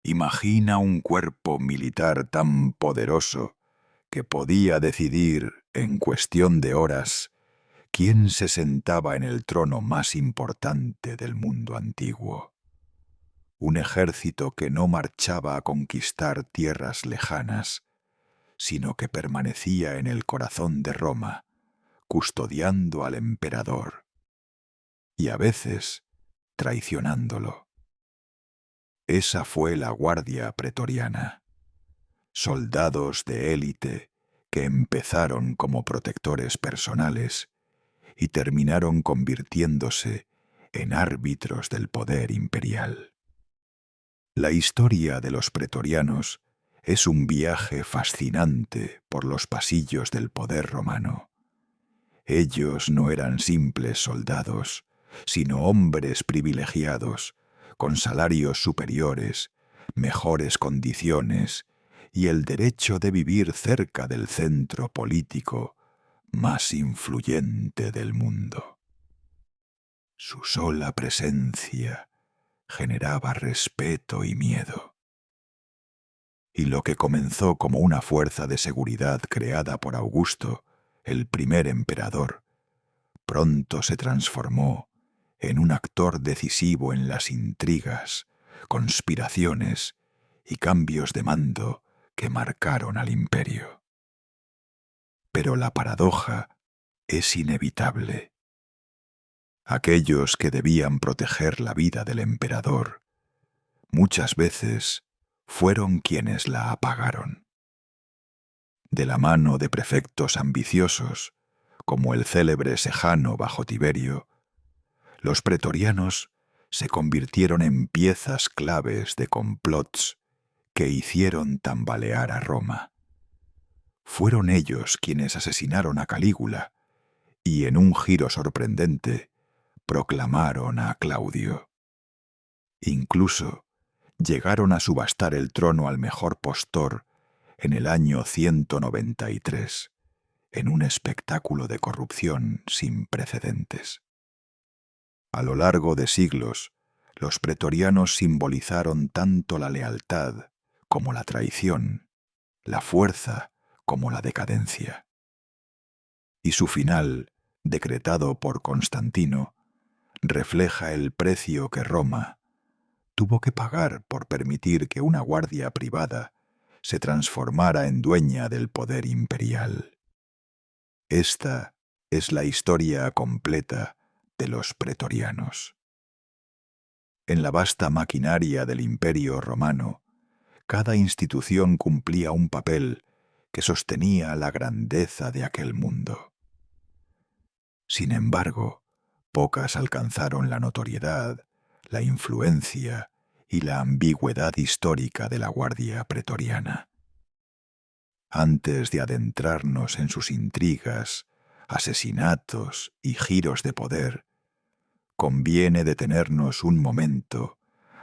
Imagina un cuerpo militar tan poderoso que podía decidir, en cuestión de horas, quién se sentaba en el trono más importante del mundo antiguo. Un ejército que no marchaba a conquistar tierras lejanas, sino que permanecía en el corazón de Roma, custodiando al emperador, y a veces traicionándolo. Esa fue la Guardia Pretoriana, soldados de élite que empezaron como protectores personales y terminaron convirtiéndose en árbitros del poder imperial. La historia de los pretorianos es un viaje fascinante por los pasillos del poder romano. Ellos no eran simples soldados, sino hombres privilegiados, con salarios superiores, mejores condiciones y el derecho de vivir cerca del centro político más influyente del mundo. Su sola presencia generaba respeto y miedo. Y lo que comenzó como una fuerza de seguridad creada por Augusto, el primer emperador, pronto se transformó en un actor decisivo en las intrigas, conspiraciones y cambios de mando que marcaron al imperio. Pero la paradoja es inevitable. Aquellos que debían proteger la vida del emperador, muchas veces fueron quienes la apagaron. De la mano de prefectos ambiciosos, como el célebre Sejano bajo Tiberio, los pretorianos se convirtieron en piezas claves de complots que hicieron tambalear a Roma. Fueron ellos quienes asesinaron a Calígula y, en un giro sorprendente, proclamaron a Claudio. Incluso llegaron a subastar el trono al mejor postor en el año 193, en un espectáculo de corrupción sin precedentes. A lo largo de siglos, los pretorianos simbolizaron tanto la lealtad como la traición, la fuerza como la decadencia. Y su final, decretado por Constantino, refleja el precio que Roma tuvo que pagar por permitir que una guardia privada se transformara en dueña del poder imperial. Esta es la historia completa de los pretorianos. En la vasta maquinaria del Imperio Romano, cada institución cumplía un papel que sostenía la grandeza de aquel mundo. Sin embargo, pocas alcanzaron la notoriedad, la influencia y la ambigüedad histórica de la Guardia Pretoriana. Antes de adentrarnos en sus intrigas, asesinatos y giros de poder, conviene detenernos un momento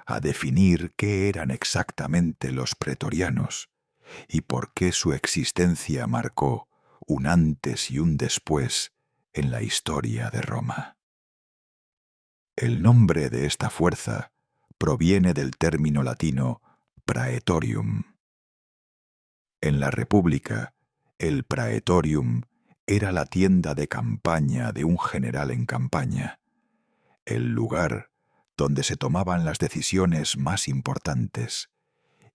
a definir qué eran exactamente los pretorianos y por qué su existencia marcó un antes y un después en la historia de Roma. El nombre de esta fuerza proviene del término latino praetorium. En la República, el praetorium era la tienda de campaña de un general en campaña, el lugar donde se tomaban las decisiones más importantes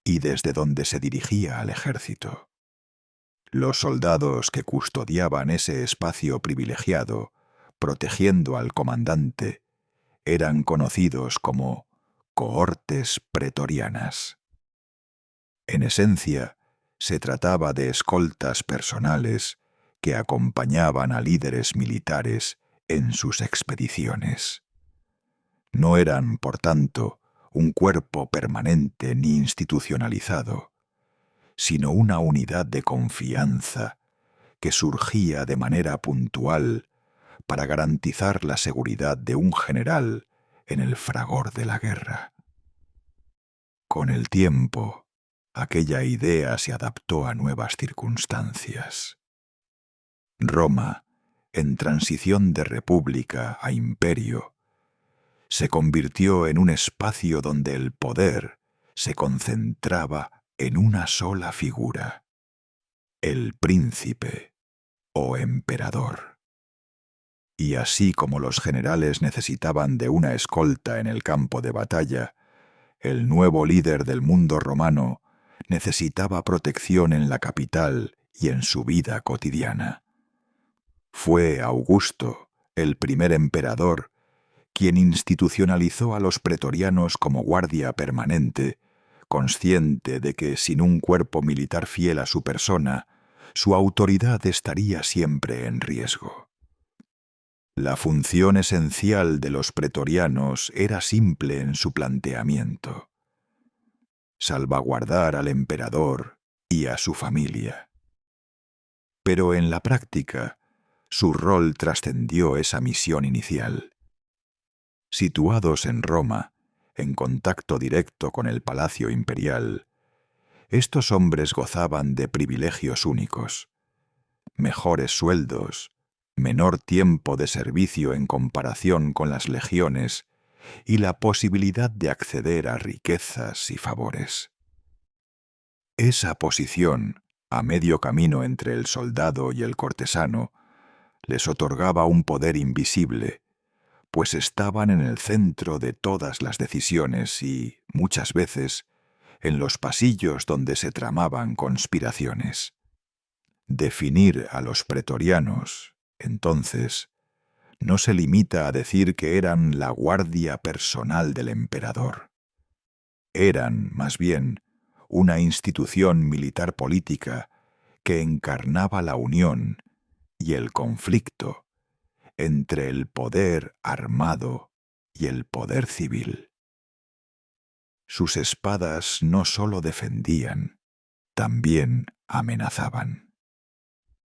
y desde donde se dirigía al ejército. Los soldados que custodiaban ese espacio privilegiado, protegiendo al comandante, eran conocidos como cohortes pretorianas. En esencia, se trataba de escoltas personales que acompañaban a líderes militares en sus expediciones. No eran, por tanto, un cuerpo permanente ni institucionalizado, sino una unidad de confianza que surgía de manera puntual para garantizar la seguridad de un general en el fragor de la guerra. Con el tiempo, aquella idea se adaptó a nuevas circunstancias. Roma, en transición de república a imperio, se convirtió en un espacio donde el poder se concentraba en una sola figura: el príncipe o emperador. Y así como los generales necesitaban de una escolta en el campo de batalla, el nuevo líder del mundo romano necesitaba protección en la capital y en su vida cotidiana. Fue Augusto, el primer emperador, quien institucionalizó a los pretorianos como guardia permanente, consciente de que sin un cuerpo militar fiel a su persona, su autoridad estaría siempre en riesgo. La función esencial de los pretorianos era simple en su planteamiento: salvaguardar al emperador y a su familia. Pero en la práctica, su rol trascendió esa misión inicial. Situados en Roma, en contacto directo con el palacio imperial, estos hombres gozaban de privilegios únicos: mejores sueldos, menor tiempo de servicio en comparación con las legiones y la posibilidad de acceder a riquezas y favores. Esa posición, a medio camino entre el soldado y el cortesano, les otorgaba un poder invisible, pues estaban en el centro de todas las decisiones y, muchas veces, en los pasillos donde se tramaban conspiraciones. Definir a los pretorianos, entonces, no se limita a decir que eran la guardia personal del emperador. Eran, más bien, una institución militar política que encarnaba la unión y el conflicto entre el poder armado y el poder civil. Sus espadas no solo defendían, también amenazaban.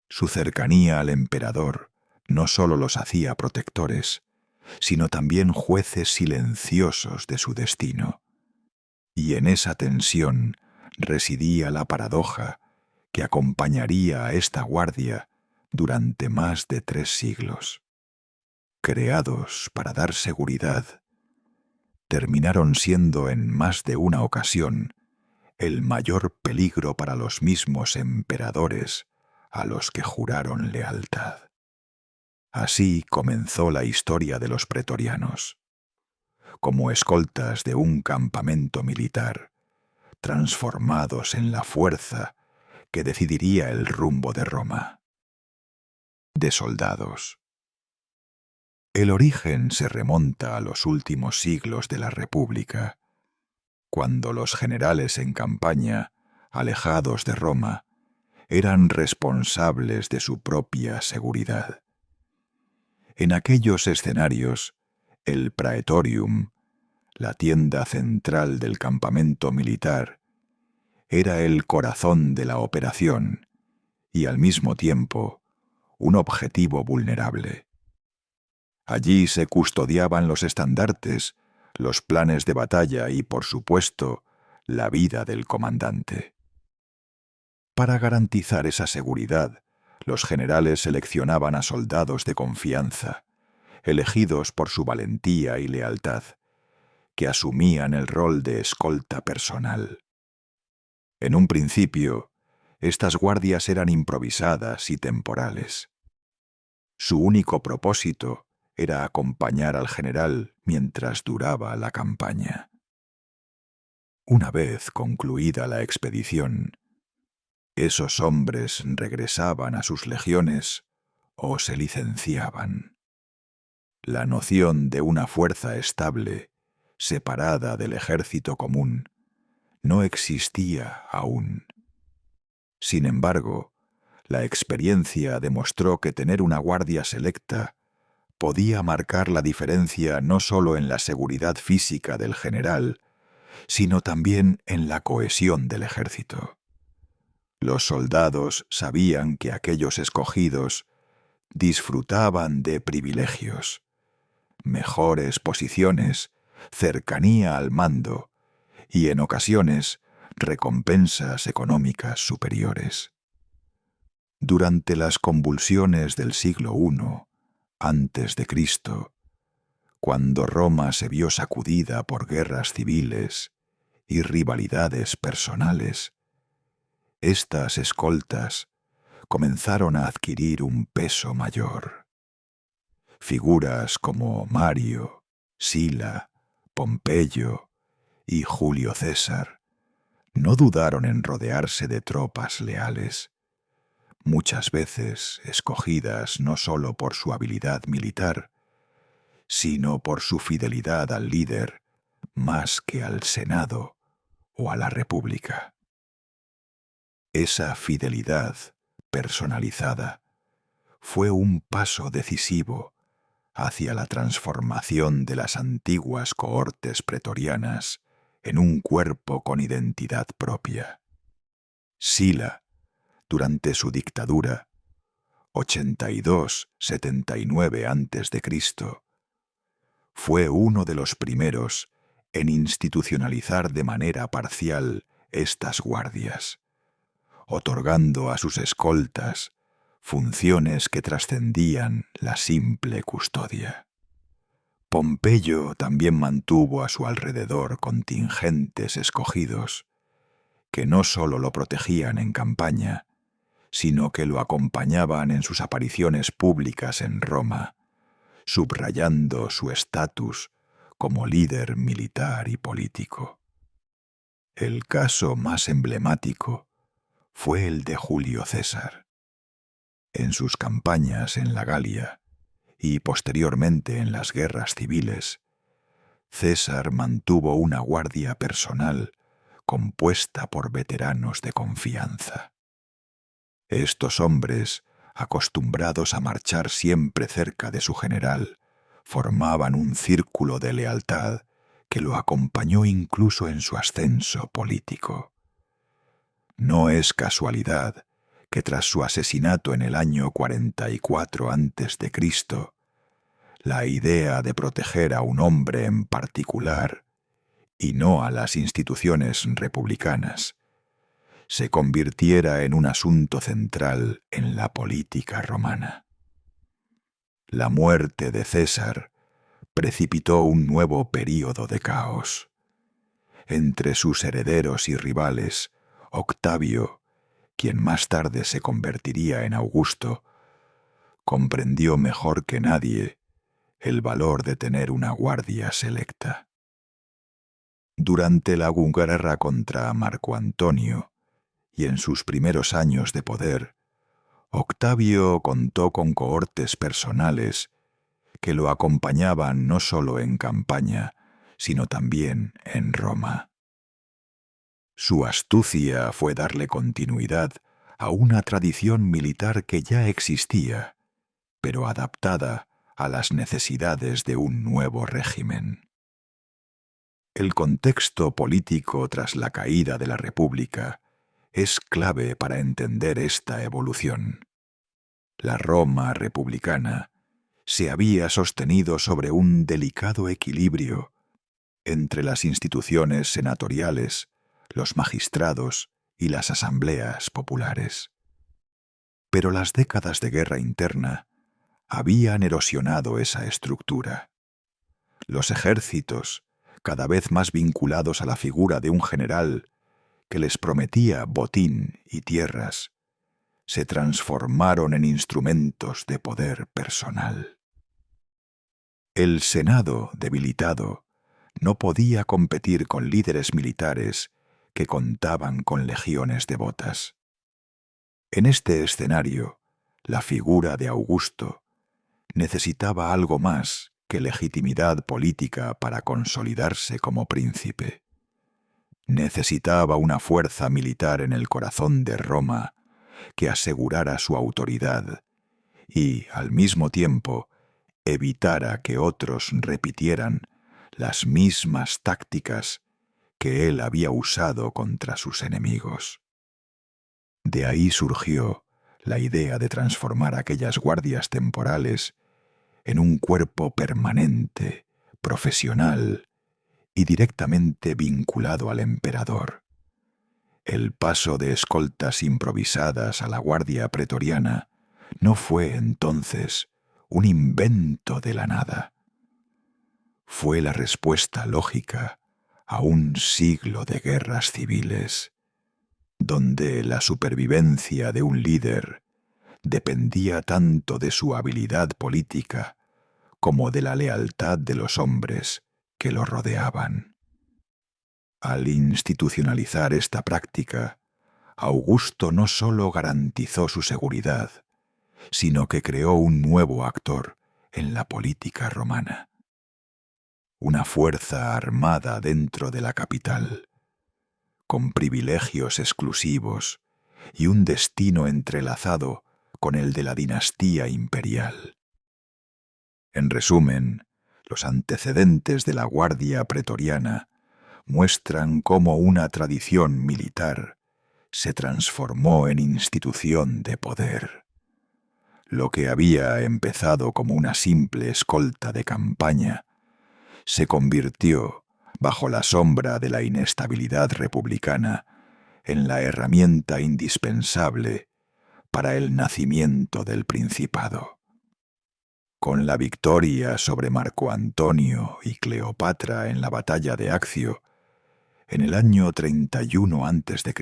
Su cercanía al emperador no solo los hacía protectores, sino también jueces silenciosos de su destino. Y en esa tensión residía la paradoja que acompañaría a esta guardia durante más de 3 siglos. Creados para dar seguridad, terminaron siendo en más de una ocasión el mayor peligro para los mismos emperadores a los que juraron lealtad. Así comenzó la historia de los pretorianos, como escoltas de un campamento militar, transformados en la fuerza que decidiría el rumbo de Roma. De soldados. El origen se remonta a los últimos siglos de la República, cuando los generales en campaña, alejados de Roma, eran responsables de su propia seguridad. En aquellos escenarios, el Praetorium, la tienda central del campamento militar, era el corazón de la operación y, al mismo tiempo, un objetivo vulnerable. Allí se custodiaban los estandartes, los planes de batalla y, por supuesto, la vida del comandante. Para garantizar esa seguridad, los generales seleccionaban a soldados de confianza, elegidos por su valentía y lealtad, que asumían el rol de escolta personal. En un principio, estas guardias eran improvisadas y temporales. Su único propósito era acompañar al general mientras duraba la campaña. Una vez concluida la expedición, esos hombres regresaban a sus legiones o se licenciaban. La noción de una fuerza estable, separada del ejército común, no existía aún. Sin embargo, la experiencia demostró que tener una guardia selecta podía marcar la diferencia no solo en la seguridad física del general, sino también en la cohesión del ejército. Los soldados sabían que aquellos escogidos disfrutaban de privilegios, mejores posiciones, cercanía al mando y, en ocasiones, recompensas económicas superiores. Durante las convulsiones del siglo I antes de Cristo, cuando Roma se vio sacudida por guerras civiles y rivalidades personales, estas escoltas comenzaron a adquirir un peso mayor. Figuras como Mario, Sila, Pompeyo y Julio César no dudaron en rodearse de tropas leales, muchas veces escogidas no solo por su habilidad militar, sino por su fidelidad al líder más que al Senado o a la República. Esa fidelidad personalizada fue un paso decisivo hacia la transformación de las antiguas cohortes pretorianas en un cuerpo con identidad propia. Sila, durante su dictadura, 82-79 a.C., fue uno de los primeros en institucionalizar de manera parcial estas guardias, otorgando a sus escoltas funciones que trascendían la simple custodia. Pompeyo también mantuvo a su alrededor contingentes escogidos, que no solo lo protegían en campaña, sino que lo acompañaban en sus apariciones públicas en Roma, subrayando su estatus como líder militar y político. El caso más emblemático fue el de Julio César. En sus campañas en la Galia y posteriormente en las guerras civiles, César mantuvo una guardia personal compuesta por veteranos de confianza. Estos hombres, acostumbrados a marchar siempre cerca de su general, formaban un círculo de lealtad que lo acompañó incluso en su ascenso político. No es casualidad que tras su asesinato en el año 44 a.C., la idea de proteger a un hombre en particular, y no a las instituciones republicanas, se convirtiera en un asunto central en la política romana. La muerte de César precipitó un nuevo período de caos. Entre sus herederos y rivales, Octavio, quien más tarde se convertiría en Augusto, comprendió mejor que nadie el valor de tener una guardia selecta. Durante la guerra contra Marco Antonio y en sus primeros años de poder, Octavio contó con cohortes personales que lo acompañaban no solo en campaña, sino también en Roma. Su astucia fue darle continuidad a una tradición militar que ya existía, pero adaptada a las necesidades de un nuevo régimen. El contexto político tras la caída de la República es clave para entender esta evolución. La Roma republicana se había sostenido sobre un delicado equilibrio entre las instituciones senatoriales, los magistrados y las asambleas populares. Pero las décadas de guerra interna habían erosionado esa estructura. Los ejércitos, cada vez más vinculados a la figura de un general que les prometía botín y tierras, se transformaron en instrumentos de poder personal. El Senado, debilitado, no podía competir con líderes militares que contaban con legiones devotas. En este escenario, la figura de Augusto necesitaba algo más que legitimidad política para consolidarse como príncipe. Necesitaba una fuerza militar en el corazón de Roma que asegurara su autoridad y, al mismo tiempo, evitara que otros repitieran las mismas tácticas que él había usado contra sus enemigos. De ahí surgió la idea de transformar aquellas guardias temporales en un cuerpo permanente, profesional y directamente vinculado al emperador. El paso de escoltas improvisadas a la guardia pretoriana no fue entonces un invento de la nada. Fue la respuesta lógica a un siglo de guerras civiles, donde la supervivencia de un líder dependía tanto de su habilidad política como de la lealtad de los hombres que lo rodeaban. Al institucionalizar esta práctica, Augusto no sólo garantizó su seguridad, sino que creó un nuevo actor en la política romana. Una fuerza armada dentro de la capital, con privilegios exclusivos y un destino entrelazado con el de la dinastía imperial. En resumen, los antecedentes de la Guardia Pretoriana muestran cómo una tradición militar se transformó en institución de poder. Lo que había empezado como una simple escolta de campaña se convirtió, bajo la sombra de la inestabilidad republicana, en la herramienta indispensable para el nacimiento del Principado. Con la victoria sobre Marco Antonio y Cleopatra en la batalla de Accio, en el año 31 a.C.,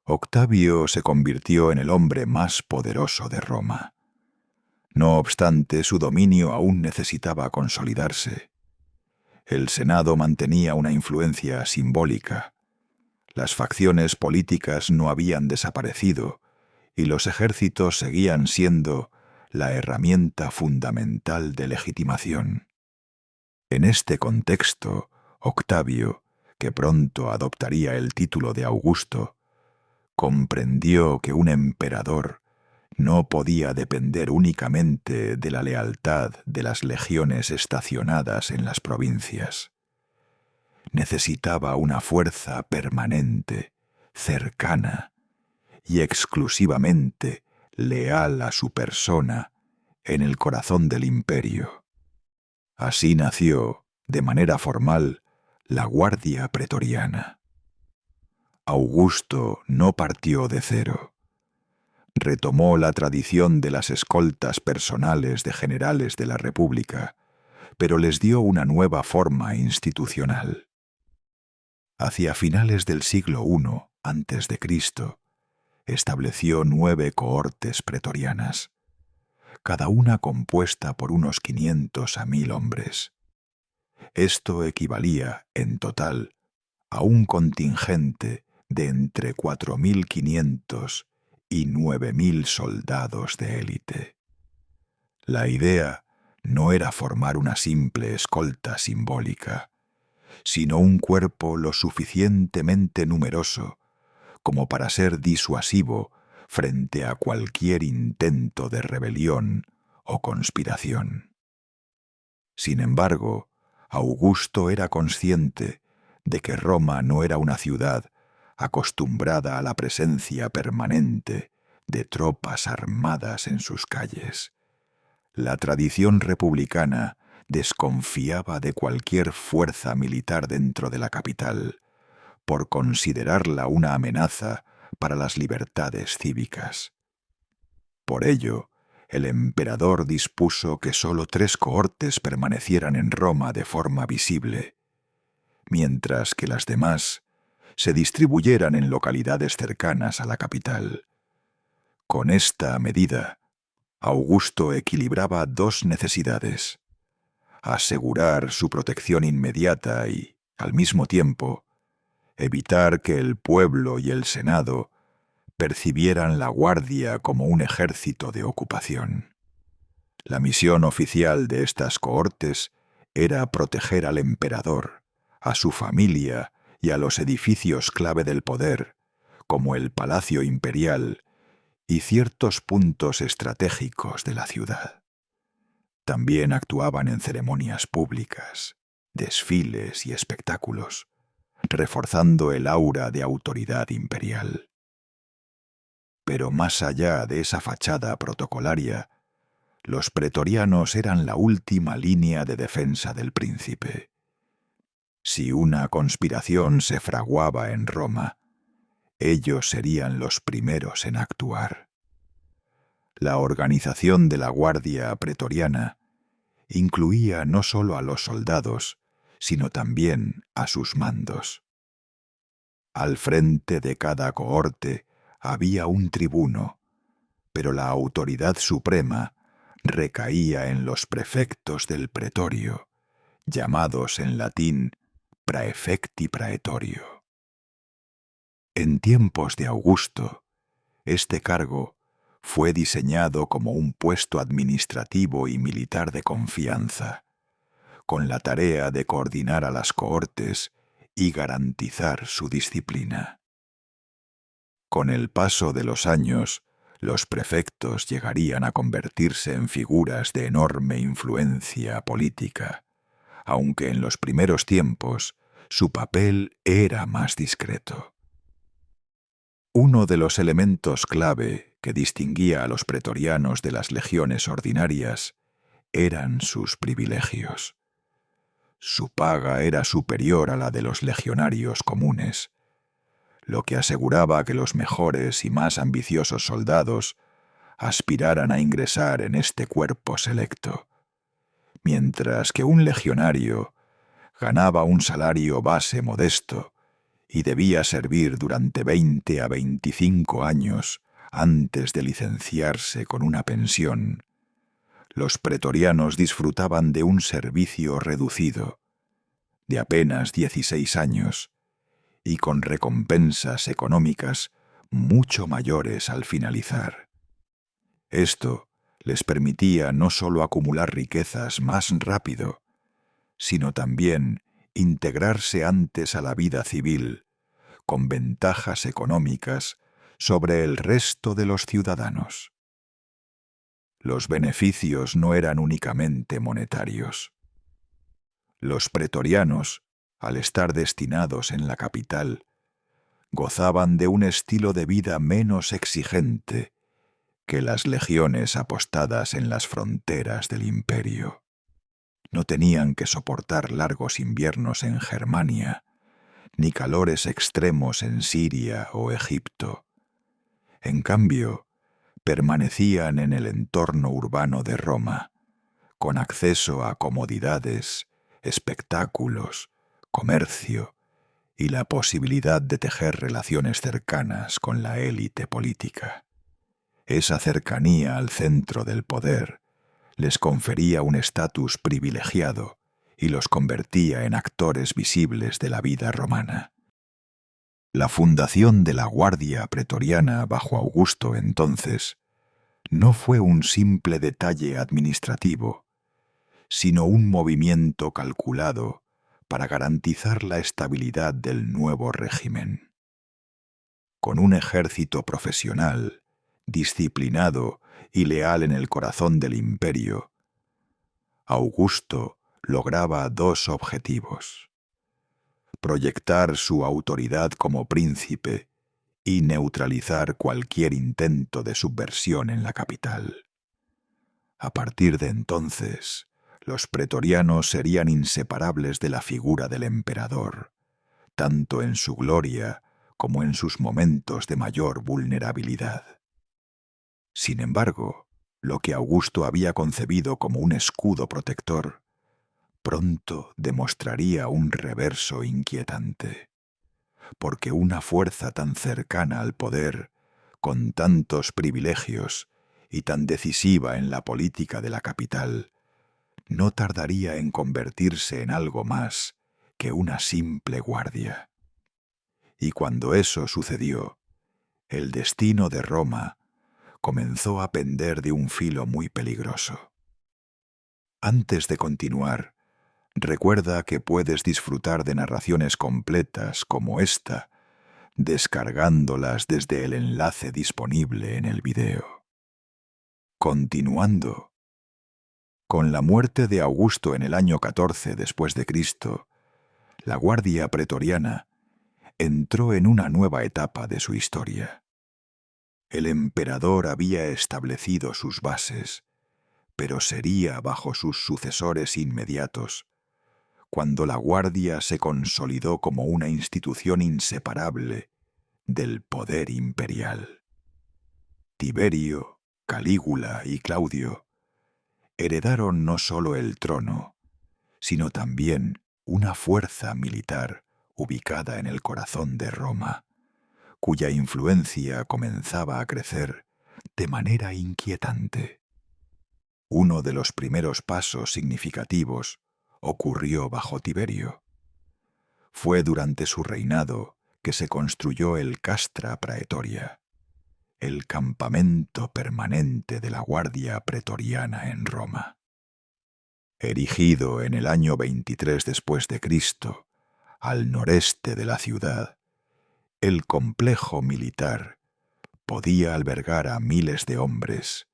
Octavio se convirtió en el hombre más poderoso de Roma. No obstante, su dominio aún necesitaba consolidarse. El Senado mantenía una influencia simbólica. Las facciones políticas no habían desaparecido y los ejércitos seguían siendo la herramienta fundamental de legitimación. En este contexto, Octavio, que pronto adoptaría el título de Augusto, comprendió que un emperador no podía depender únicamente de la lealtad de las legiones estacionadas en las provincias. Necesitaba una fuerza permanente, cercana y exclusivamente leal a su persona en el corazón del imperio. Así nació, de manera formal, la Guardia Pretoriana. Augusto no partió de cero. Retomó la tradición de las escoltas personales de generales de la República, pero les dio una nueva forma institucional. Hacia finales del siglo I a.C., estableció 9 cohortes pretorianas, cada una compuesta por unos 500 a 1000 hombres. Esto equivalía, en total, a un contingente de entre 4500 y 9000 soldados de élite. La idea no era formar una simple escolta simbólica, sino un cuerpo lo suficientemente numeroso como para ser disuasivo frente a cualquier intento de rebelión o conspiración. Sin embargo, Augusto era consciente de que Roma no era una ciudad acostumbrada a la presencia permanente de tropas armadas en sus calles. La tradición republicana desconfiaba de cualquier fuerza militar dentro de la capital, por considerarla una amenaza para las libertades cívicas. Por ello, el emperador dispuso que solo 3 cohortes permanecieran en Roma de forma visible, mientras que las demás se distribuyeran en localidades cercanas a la capital. Con esta medida, Augusto equilibraba 2 necesidades: asegurar su protección inmediata y, al mismo tiempo, evitar que el pueblo y el Senado percibieran la Guardia como un ejército de ocupación. La misión oficial de estas cohortes era proteger al emperador, a su familia y a los edificios clave del poder, como el Palacio Imperial y ciertos puntos estratégicos de la ciudad. También actuaban en ceremonias públicas, desfiles y espectáculos, reforzando el aura de autoridad imperial. Pero más allá de esa fachada protocolaria, los pretorianos eran la última línea de defensa del príncipe. Si una conspiración se fraguaba en Roma, ellos serían los primeros en actuar. La organización de la Guardia Pretoriana incluía no solo a los soldados, sino también a sus mandos. Al frente de cada cohorte había un tribuno, pero la autoridad suprema recaía en los prefectos del pretorio, llamados en latín praefecti praetorio. En tiempos de Augusto, este cargo fue diseñado como un puesto administrativo y militar de confianza, con la tarea de coordinar a las cohortes y garantizar su disciplina. Con el paso de los años, los prefectos llegarían a convertirse en figuras de enorme influencia política, aunque en los primeros tiempos su papel era más discreto. Uno de los elementos clave que distinguía a los pretorianos de las legiones ordinarias eran sus privilegios. Su paga era superior a la de los legionarios comunes, lo que aseguraba que los mejores y más ambiciosos soldados aspiraran a ingresar en este cuerpo selecto, mientras que un legionario ganaba un salario base modesto y debía servir durante 20 a 25 años antes de licenciarse con una pensión. Los pretorianos disfrutaban de un servicio reducido, de apenas 16 años, y con recompensas económicas mucho mayores al finalizar. Esto les permitía no solo acumular riquezas más rápido, sino también integrarse antes a la vida civil, con ventajas económicas sobre el resto de los ciudadanos. Los beneficios no eran únicamente monetarios. Los pretorianos, al estar destinados en la capital, gozaban de un estilo de vida menos exigente que las legiones apostadas en las fronteras del imperio. No tenían que soportar largos inviernos en Germania, ni calores extremos en Siria o Egipto. En cambio, permanecían en el entorno urbano de Roma, con acceso a comodidades, espectáculos, comercio y la posibilidad de tejer relaciones cercanas con la élite política. Esa cercanía al centro del poder les confería un estatus privilegiado y los convertía en actores visibles de la vida romana. La fundación de la Guardia Pretoriana bajo Augusto entonces no fue un simple detalle administrativo, sino un movimiento calculado para garantizar la estabilidad del nuevo régimen. Con un ejército profesional, disciplinado y leal en el corazón del imperio, Augusto lograba dos objetivos: proyectar su autoridad como príncipe y neutralizar cualquier intento de subversión en la capital. A partir de entonces, los pretorianos serían inseparables de la figura del emperador, tanto en su gloria como en sus momentos de mayor vulnerabilidad. Sin embargo, lo que Augusto había concebido como un escudo protector, pronto demostraría un reverso inquietante, porque una fuerza tan cercana al poder, con tantos privilegios y tan decisiva en la política de la capital, no tardaría en convertirse en algo más que una simple guardia. Y cuando eso sucedió, el destino de Roma comenzó a pender de un filo muy peligroso. Antes de continuar, recuerda que puedes disfrutar de narraciones completas como esta, descargándolas desde el enlace disponible en el video. Continuando. Con la muerte de Augusto en el año 14 después de Cristo, la Guardia Pretoriana entró en una nueva etapa de su historia. El emperador había establecido sus bases, pero sería bajo sus sucesores inmediatos, cuando la Guardia se consolidó como una institución inseparable del poder imperial. Tiberio, Calígula y Claudio heredaron no solo el trono, sino también una fuerza militar ubicada en el corazón de Roma, cuya influencia comenzaba a crecer de manera inquietante. Uno de los primeros pasos significativos ocurrió bajo Tiberio. Fue durante su reinado que se construyó el Castra Praetoria, el campamento permanente de la Guardia Pretoriana en Roma. Erigido en el año 23 después de Cristo, al noreste de la ciudad, el complejo militar podía albergar a miles de hombres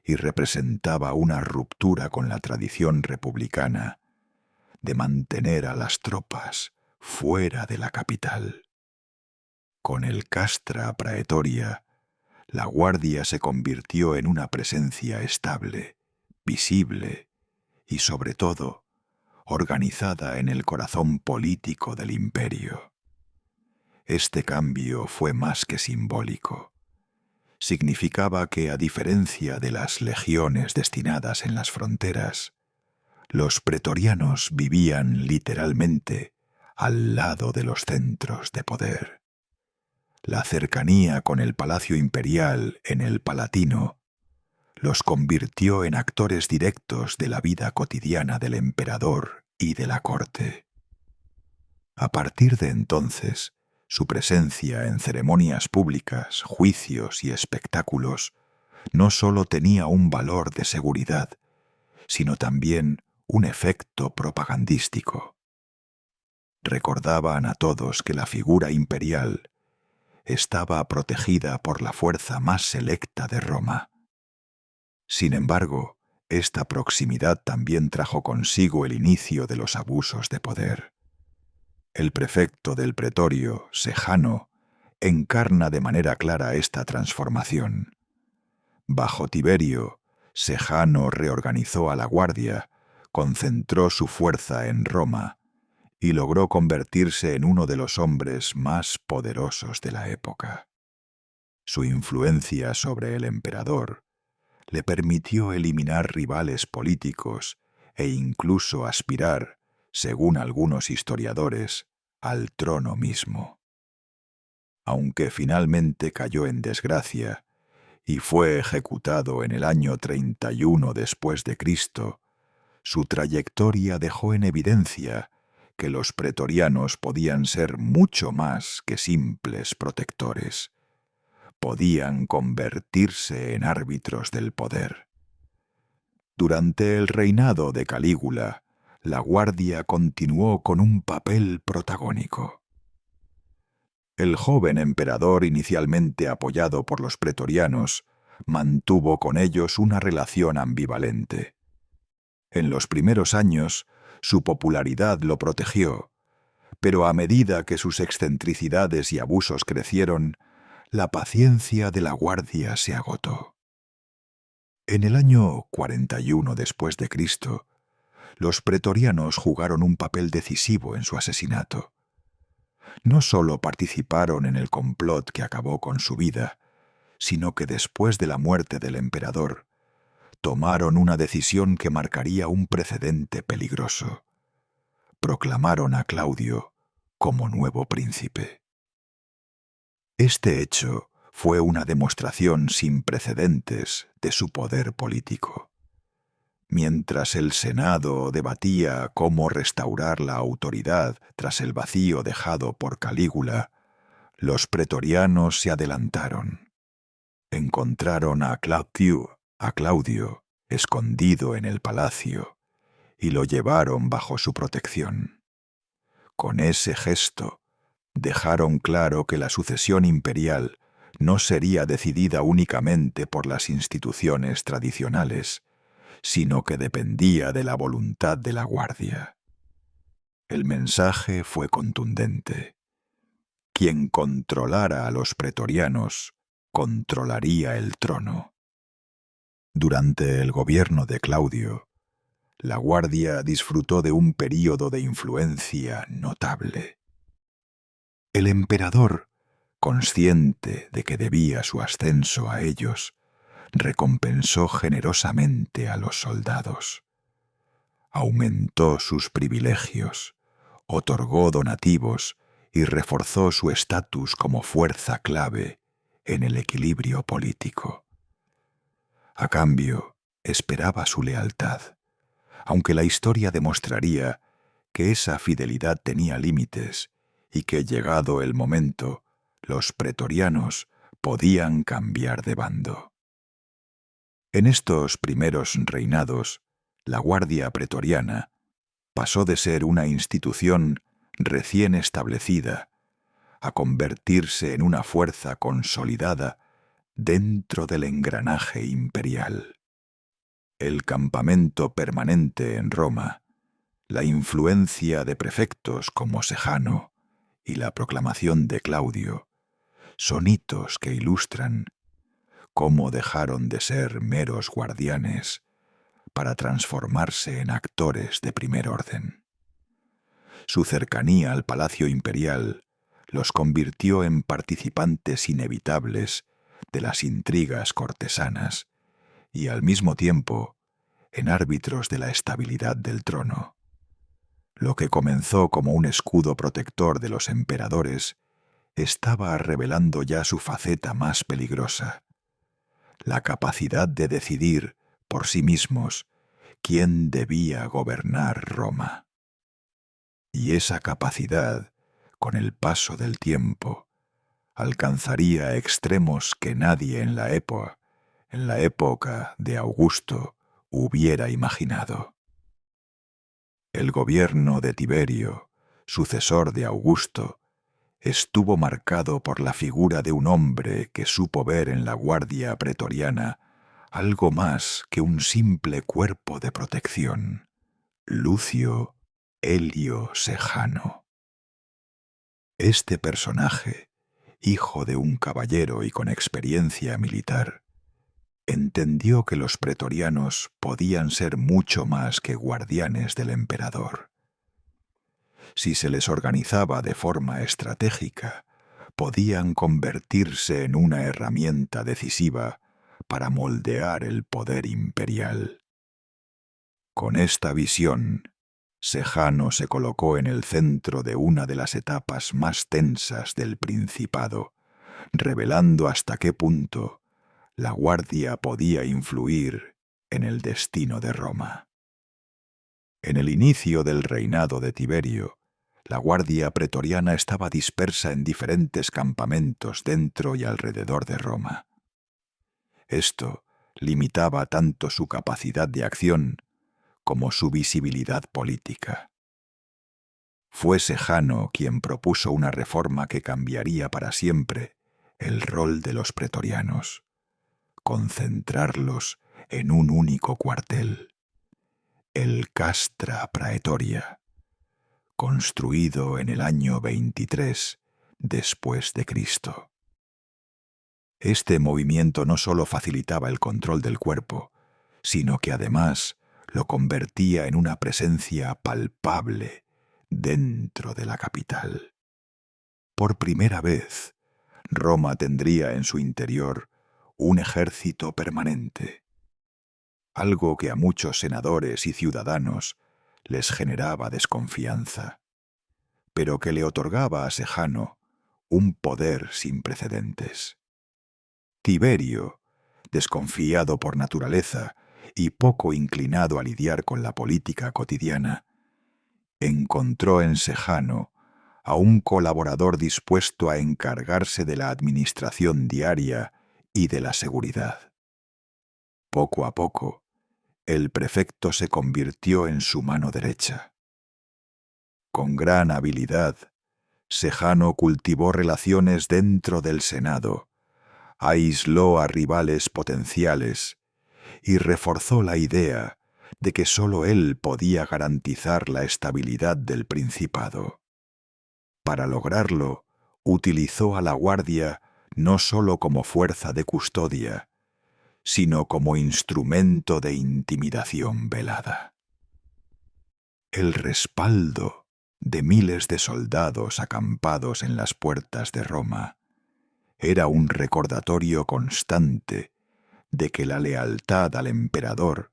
y representaba una ruptura con la tradición republicana de mantener a las tropas fuera de la capital. Con el Castra Praetoria, la Guardia se convirtió en una presencia estable, visible y, sobre todo, organizada en el corazón político del imperio. Este cambio fue más que simbólico. Significaba que, a diferencia de las legiones destinadas en las fronteras, los pretorianos vivían literalmente al lado de los centros de poder. La cercanía con el Palacio Imperial en el Palatino los convirtió en actores directos de la vida cotidiana del emperador y de la corte. A partir de entonces, su presencia en ceremonias públicas, juicios y espectáculos no sólo tenía un valor de seguridad, sino también un efecto propagandístico. Recordaban a todos que la figura imperial estaba protegida por la fuerza más selecta de Roma. Sin embargo, esta proximidad también trajo consigo el inicio de los abusos de poder. El prefecto del pretorio, Sejano, encarna de manera clara esta transformación. Bajo Tiberio, Sejano reorganizó a la Guardia, concentró su fuerza en Roma y logró convertirse en uno de los hombres más poderosos de la época. Su influencia sobre el emperador le permitió eliminar rivales políticos e incluso aspirar, según algunos historiadores, al trono mismo. Aunque finalmente cayó en desgracia y fue ejecutado en el año 31 después de Cristo, su trayectoria dejó en evidencia que los pretorianos podían ser mucho más que simples protectores. Podían convertirse en árbitros del poder. Durante el reinado de Calígula, la Guardia continuó con un papel protagónico. El joven emperador, inicialmente apoyado por los pretorianos, mantuvo con ellos una relación ambivalente. En los primeros años, su popularidad lo protegió, pero a medida que sus excentricidades y abusos crecieron, la paciencia de la Guardia se agotó. En el año 41 después de Cristo, los pretorianos jugaron un papel decisivo en su asesinato. No solo participaron en el complot que acabó con su vida, sino que después de la muerte del emperador, tomaron una decisión que marcaría un precedente peligroso. Proclamaron a Claudio como nuevo príncipe. Este hecho fue una demostración sin precedentes de su poder político. Mientras el Senado debatía cómo restaurar la autoridad tras el vacío dejado por Calígula, los pretorianos se adelantaron. Encontraron a Claudio, escondido en el palacio, y lo llevaron bajo su protección. Con ese gesto, dejaron claro que la sucesión imperial no sería decidida únicamente por las instituciones tradicionales, sino que dependía de la voluntad de la Guardia. El mensaje fue contundente. Quien controlara a los pretorianos, controlaría el trono. Durante el gobierno de Claudio, la Guardia disfrutó de un período de influencia notable. El emperador, consciente de que debía su ascenso a ellos, recompensó generosamente a los soldados. Aumentó sus privilegios, otorgó donativos y reforzó su estatus como fuerza clave en el equilibrio político. A cambio, esperaba su lealtad, aunque la historia demostraría que esa fidelidad tenía límites y que, llegado el momento, los pretorianos podían cambiar de bando. En estos primeros reinados, la Guardia Pretoriana pasó de ser una institución recién establecida a convertirse en una fuerza consolidada dentro del engranaje imperial. El campamento permanente en Roma, la influencia de prefectos como Sejano y la proclamación de Claudio son hitos que ilustran cómo dejaron de ser meros guardianes para transformarse en actores de primer orden. Su cercanía al palacio imperial los convirtió en participantes inevitables de las intrigas cortesanas y, al mismo tiempo, en árbitros de la estabilidad del trono. Lo que comenzó como un escudo protector de los emperadores estaba revelando ya su faceta más peligrosa: la capacidad de decidir por sí mismos quién debía gobernar Roma. Y esa capacidad, con el paso del tiempo, alcanzaría extremos que nadie en la época de Augusto, hubiera imaginado. El gobierno de Tiberio, sucesor de Augusto, estuvo marcado por la figura de un hombre que supo ver en la Guardia Pretoriana algo más que un simple cuerpo de protección: Lucio Helio Sejano. Este personaje, hijo de un caballero y con experiencia militar, entendió que los pretorianos podían ser mucho más que guardianes del emperador. Si se les organizaba de forma estratégica, podían convertirse en una herramienta decisiva para moldear el poder imperial. Con esta visión, Sejano se colocó en el centro de una de las etapas más tensas del Principado, revelando hasta qué punto la Guardia podía influir en el destino de Roma. En el inicio del reinado de Tiberio, la Guardia Pretoriana estaba dispersa en diferentes campamentos dentro y alrededor de Roma. Esto limitaba tanto su capacidad de acción como su visibilidad política. Fue Sejano quien propuso una reforma que cambiaría para siempre el rol de los pretorianos: concentrarlos en un único cuartel, el Castra Praetoria, construido en el año 23 después de Cristo. Este movimiento no solo facilitaba el control del cuerpo, sino que además lo convertía en una presencia palpable dentro de la capital. Por primera vez, Roma tendría en su interior un ejército permanente, algo que a muchos senadores y ciudadanos les generaba desconfianza, pero que le otorgaba a Sejano un poder sin precedentes. Tiberio, desconfiado por naturaleza y poco inclinado a lidiar con la política cotidiana, encontró en Sejano a un colaborador dispuesto a encargarse de la administración diaria y de la seguridad. Poco a poco, el prefecto se convirtió en su mano derecha. Con gran habilidad, Sejano cultivó relaciones dentro del Senado, aisló a rivales potenciales y reforzó la idea de que sólo él podía garantizar la estabilidad del Principado. Para lograrlo, utilizó a la Guardia no sólo como fuerza de custodia, sino como instrumento de intimidación velada. El respaldo de miles de soldados acampados en las puertas de Roma era un recordatorio constante de que la lealtad al emperador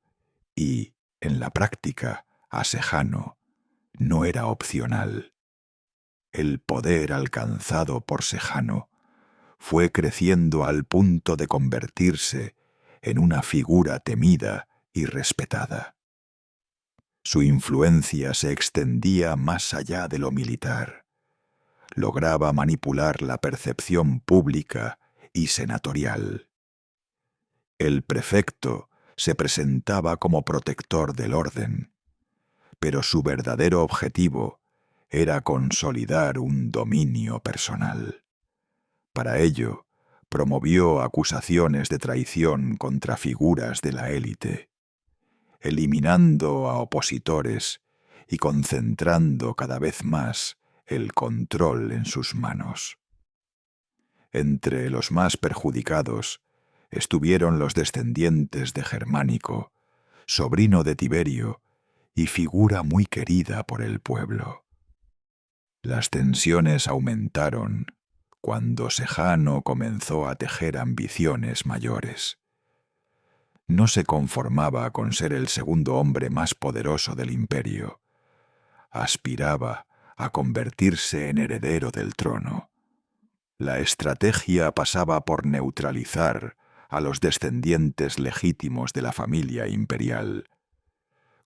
y, en la práctica, a Sejano no era opcional. El poder alcanzado por Sejano fue creciendo al punto de convertirse en una figura temida y respetada. Su influencia se extendía más allá de lo militar. Lograba manipular la percepción pública y senatorial. El prefecto se presentaba como protector del orden, pero su verdadero objetivo era consolidar un dominio personal. Para ello, promovió acusaciones de traición contra figuras de la élite, eliminando a opositores y concentrando cada vez más el control en sus manos. Entre los más perjudicados estuvieron los descendientes de Germánico, sobrino de Tiberio y figura muy querida por el pueblo. Las tensiones aumentaron cuando Sejano comenzó a tejer ambiciones mayores. No se conformaba con ser el segundo hombre más poderoso del imperio. Aspiraba a convertirse en heredero del trono. La estrategia pasaba por neutralizar a los descendientes legítimos de la familia imperial.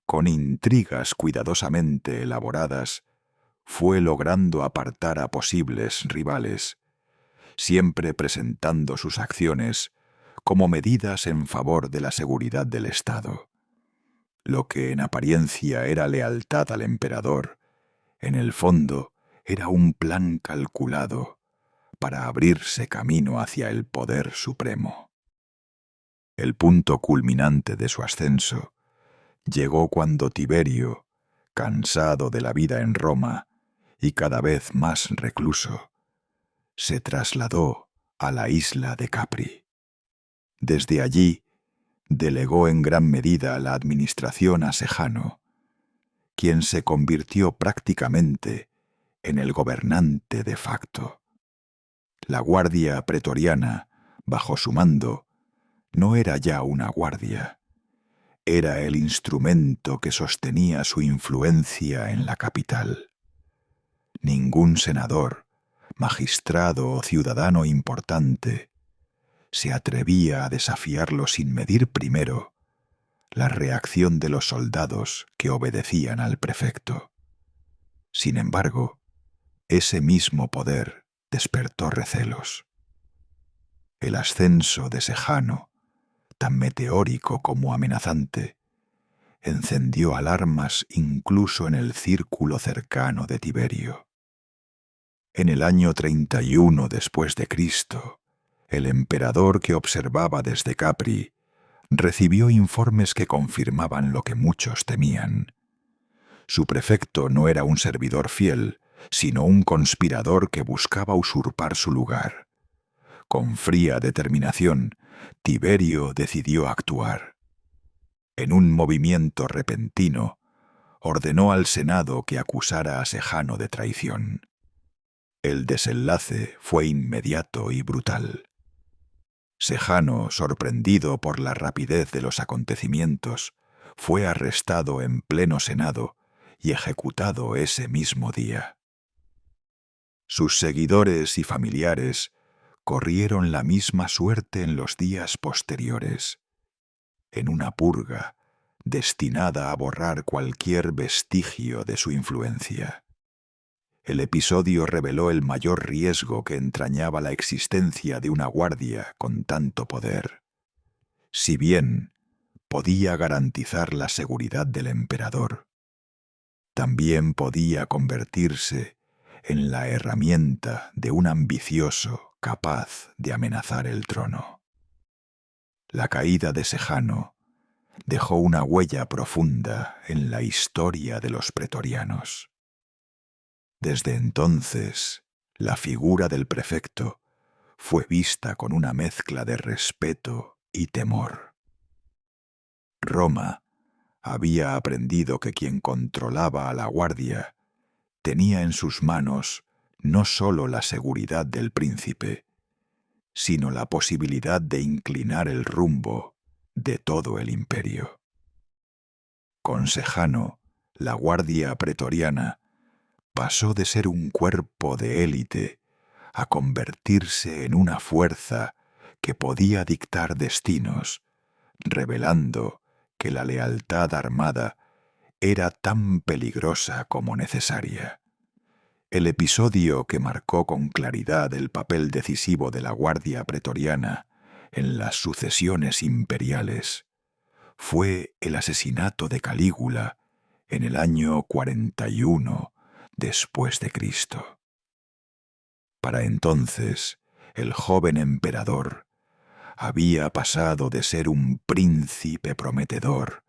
Con intrigas cuidadosamente elaboradas, fue logrando apartar a posibles rivales, siempre presentando sus acciones como medidas en favor de la seguridad del Estado. Lo que en apariencia era lealtad al emperador, en el fondo era un plan calculado para abrirse camino hacia el poder supremo. El punto culminante de su ascenso llegó cuando Tiberio, cansado de la vida en Roma y cada vez más recluso, se trasladó a la isla de Capri. Desde allí, delegó en gran medida la administración a Sejano, quien se convirtió prácticamente en el gobernante de facto. La guardia pretoriana, bajo su mando, no era ya una guardia, era el instrumento que sostenía su influencia en la capital. Ningún senador, magistrado o ciudadano importante se atrevía a desafiarlo sin medir primero la reacción de los soldados que obedecían al prefecto. Sin embargo, ese mismo poder despertó recelos. El ascenso de Sejano, tan meteórico como amenazante, encendió alarmas incluso en el círculo cercano de Tiberio. En el año 31 después de Cristo, el emperador que observaba desde Capri recibió informes que confirmaban lo que muchos temían. Su prefecto no era un servidor fiel, sino un conspirador que buscaba usurpar su lugar. Con fría determinación, Tiberio decidió actuar. En un movimiento repentino, ordenó al Senado que acusara a Sejano de traición. El desenlace fue inmediato y brutal. Sejano, sorprendido por la rapidez de los acontecimientos, fue arrestado en pleno Senado y ejecutado ese mismo día. Sus seguidores y familiares corrieron la misma suerte en los días posteriores, en una purga destinada a borrar cualquier vestigio de su influencia. El episodio reveló el mayor riesgo que entrañaba la existencia de una guardia con tanto poder. Si bien podía garantizar la seguridad del emperador, también podía convertirse en la herramienta de un ambicioso capaz de amenazar el trono. La caída de Sejano dejó una huella profunda en la historia de los pretorianos. Desde entonces, la figura del prefecto fue vista con una mezcla de respeto y temor. Roma había aprendido que quien controlaba a la guardia tenía en sus manos no solo la seguridad del príncipe, sino la posibilidad de inclinar el rumbo de todo el imperio. Con Sejano la Guardia Pretoriana pasó de ser un cuerpo de élite a convertirse en una fuerza que podía dictar destinos, revelando que la lealtad armada era tan peligrosa como necesaria. El episodio que marcó con claridad el papel decisivo de la Guardia Pretoriana en las sucesiones imperiales fue el asesinato de Calígula en el año 41 después de Cristo. Para entonces, el joven emperador había pasado de ser un príncipe prometedor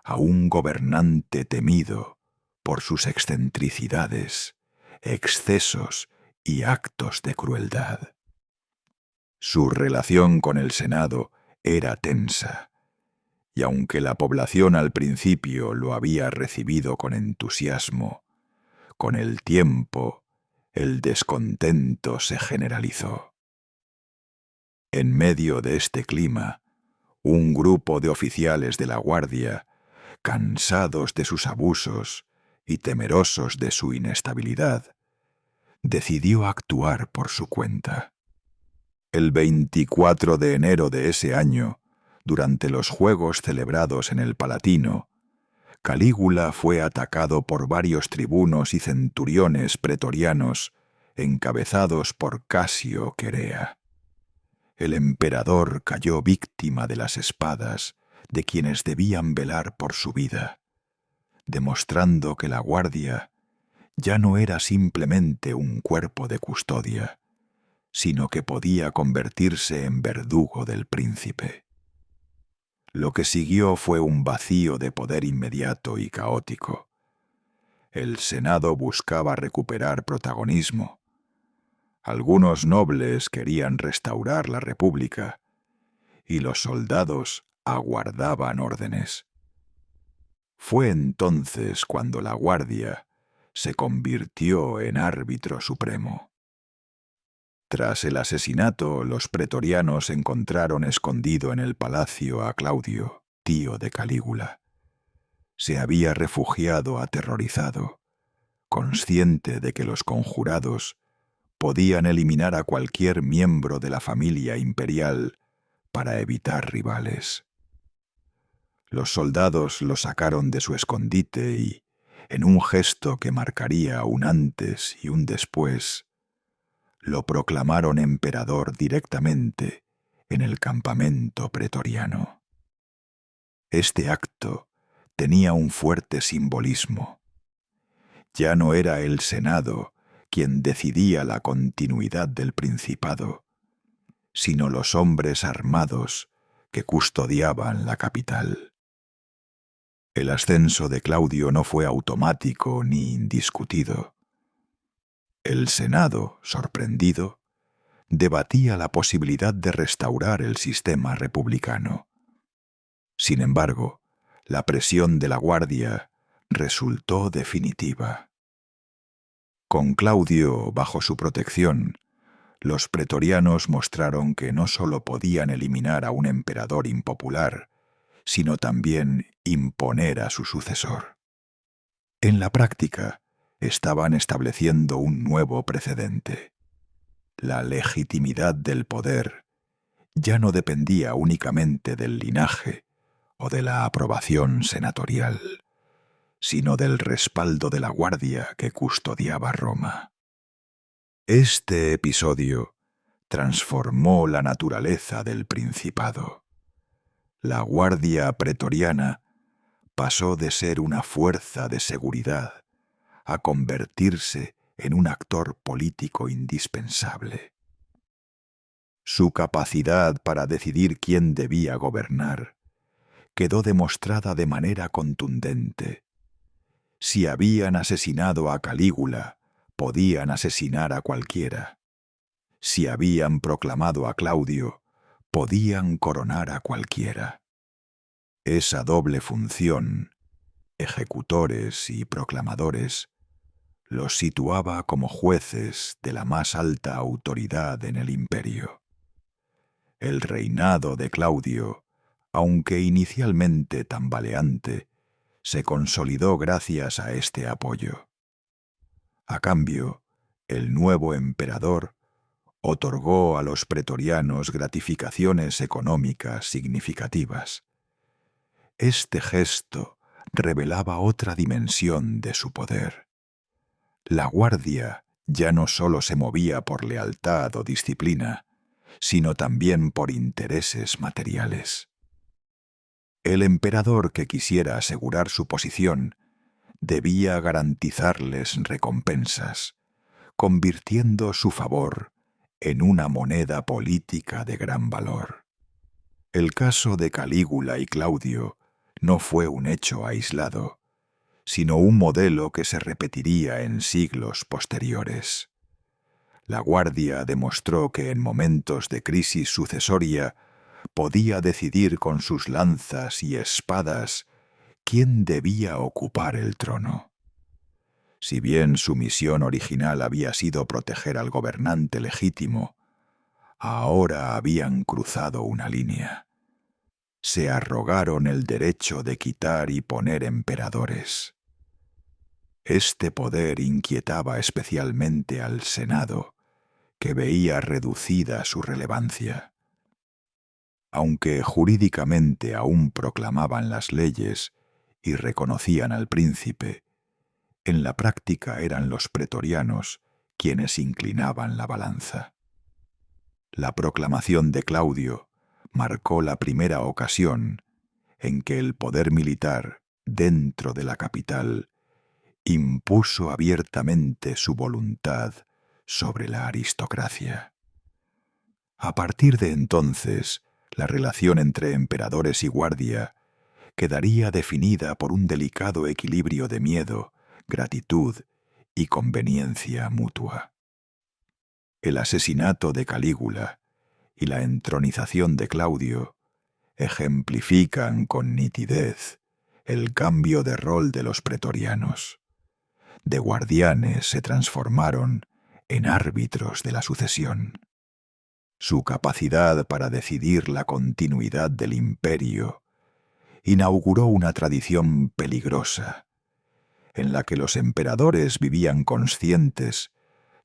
a un gobernante temido por sus excentricidades, excesos y actos de crueldad. Su relación con el Senado era tensa, y aunque la población al principio lo había recibido con entusiasmo, con el tiempo el descontento se generalizó. En medio de este clima, un grupo de oficiales de la Guardia, cansados de sus abusos y temerosos de su inestabilidad, decidió actuar por su cuenta. El 24 de enero de ese año, durante los juegos celebrados en el Palatino, Calígula fue atacado por varios tribunos y centuriones pretorianos encabezados por Casio Querea. El emperador cayó víctima de las espadas de quienes debían velar por su vida, demostrando que la Guardia ya no era simplemente un cuerpo de custodia, sino que podía convertirse en verdugo del príncipe. Lo que siguió fue un vacío de poder inmediato y caótico. El Senado buscaba recuperar protagonismo. Algunos nobles querían restaurar la República y los soldados aguardaban órdenes. Fue entonces cuando la Guardia se convirtió en árbitro supremo. Tras el asesinato, los pretorianos encontraron escondido en el palacio a Claudio, tío de Calígula. Se había refugiado aterrorizado, consciente de que los conjurados podían eliminar a cualquier miembro de la familia imperial para evitar rivales. Los soldados lo sacaron de su escondite y, en un gesto que marcaría un antes y un después, lo proclamaron emperador directamente en el campamento pretoriano. Este acto tenía un fuerte simbolismo. Ya no era el Senado quien decidía la continuidad del principado, sino los hombres armados que custodiaban la capital. El ascenso de Claudio no fue automático ni indiscutido. El Senado, sorprendido, debatía la posibilidad de restaurar el sistema republicano. Sin embargo, la presión de la Guardia resultó definitiva. Con Claudio bajo su protección, los pretorianos mostraron que no solo podían eliminar a un emperador impopular, sino también imponer a su sucesor. En la práctica, estaban estableciendo un nuevo precedente. La legitimidad del poder ya no dependía únicamente del linaje o de la aprobación senatorial, sino del respaldo de la Guardia que custodiaba Roma. Este episodio transformó la naturaleza del Principado. La Guardia Pretoriana pasó de ser una fuerza de seguridad a convertirse en un actor político indispensable. Su capacidad para decidir quién debía gobernar quedó demostrada de manera contundente. Si habían asesinado a Calígula, podían asesinar a cualquiera. Si habían proclamado a Claudio, podían coronar a cualquiera. Esa doble función, ejecutores y proclamadores, los situaba como jueces de la más alta autoridad en el imperio. El reinado de Claudio, aunque inicialmente tambaleante, se consolidó gracias a este apoyo. A cambio, el nuevo emperador otorgó a los pretorianos gratificaciones económicas significativas. Este gesto revelaba otra dimensión de su poder. La guardia ya no solo se movía por lealtad o disciplina, sino también por intereses materiales. El emperador que quisiera asegurar su posición debía garantizarles recompensas, convirtiendo su favor en una moneda política de gran valor. El caso de Calígula y Claudio no fue un hecho aislado, sino un modelo que se repetiría en siglos posteriores. La guardia demostró que en momentos de crisis sucesoria podía decidir con sus lanzas y espadas quién debía ocupar el trono. Si bien su misión original había sido proteger al gobernante legítimo, ahora habían cruzado una línea. Se arrogaron el derecho de quitar y poner emperadores. Este poder inquietaba especialmente al Senado, que veía reducida su relevancia. Aunque jurídicamente aún proclamaban las leyes y reconocían al príncipe, en la práctica eran los pretorianos quienes inclinaban la balanza. La proclamación de Claudio marcó la primera ocasión en que el poder militar dentro de la capital impuso abiertamente su voluntad sobre la aristocracia. A partir de entonces, la relación entre emperadores y guardia quedaría definida por un delicado equilibrio de miedo, gratitud y conveniencia mutua. El asesinato de Calígula y la entronización de Claudio ejemplifican con nitidez el cambio de rol de los pretorianos. De guardianes se transformaron en árbitros de la sucesión. Su capacidad para decidir la continuidad del imperio inauguró una tradición peligrosa, en la que los emperadores vivían conscientes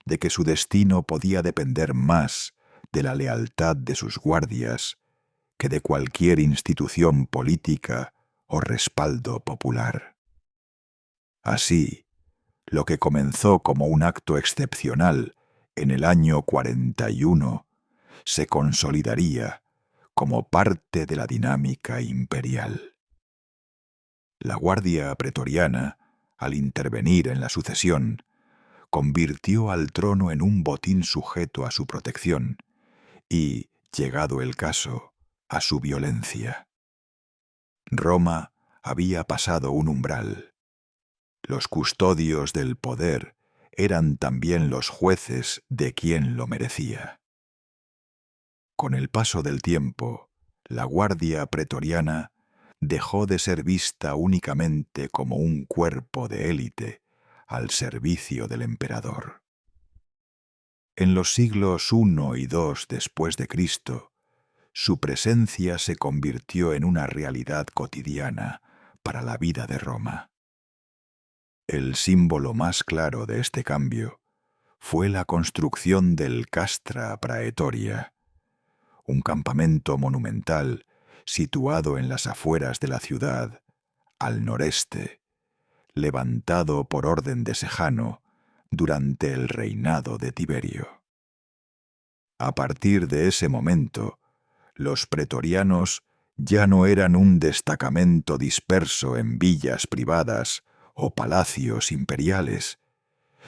de que su destino podía depender más de la lealtad de sus guardias que de cualquier institución política o respaldo popular. Así, lo que comenzó como un acto excepcional en el año 41 se consolidaría como parte de la dinámica imperial. La Guardia Pretoriana, al intervenir en la sucesión, convirtió al trono en un botín sujeto a su protección y, llegado el caso, a su violencia. Roma había pasado un umbral. Los custodios del poder eran también los jueces de quien lo merecía. Con el paso del tiempo, la Guardia Pretoriana dejó de ser vista únicamente como un cuerpo de élite al servicio del emperador. En los siglos I y II después de Cristo, su presencia se convirtió en una realidad cotidiana para la vida de Roma. El símbolo más claro de este cambio fue la construcción del Castra Praetoria, un campamento monumental situado en las afueras de la ciudad, al noreste, levantado por orden de Sejano durante el reinado de Tiberio. A partir de ese momento, los pretorianos ya no eran un destacamento disperso en villas privadas o palacios imperiales,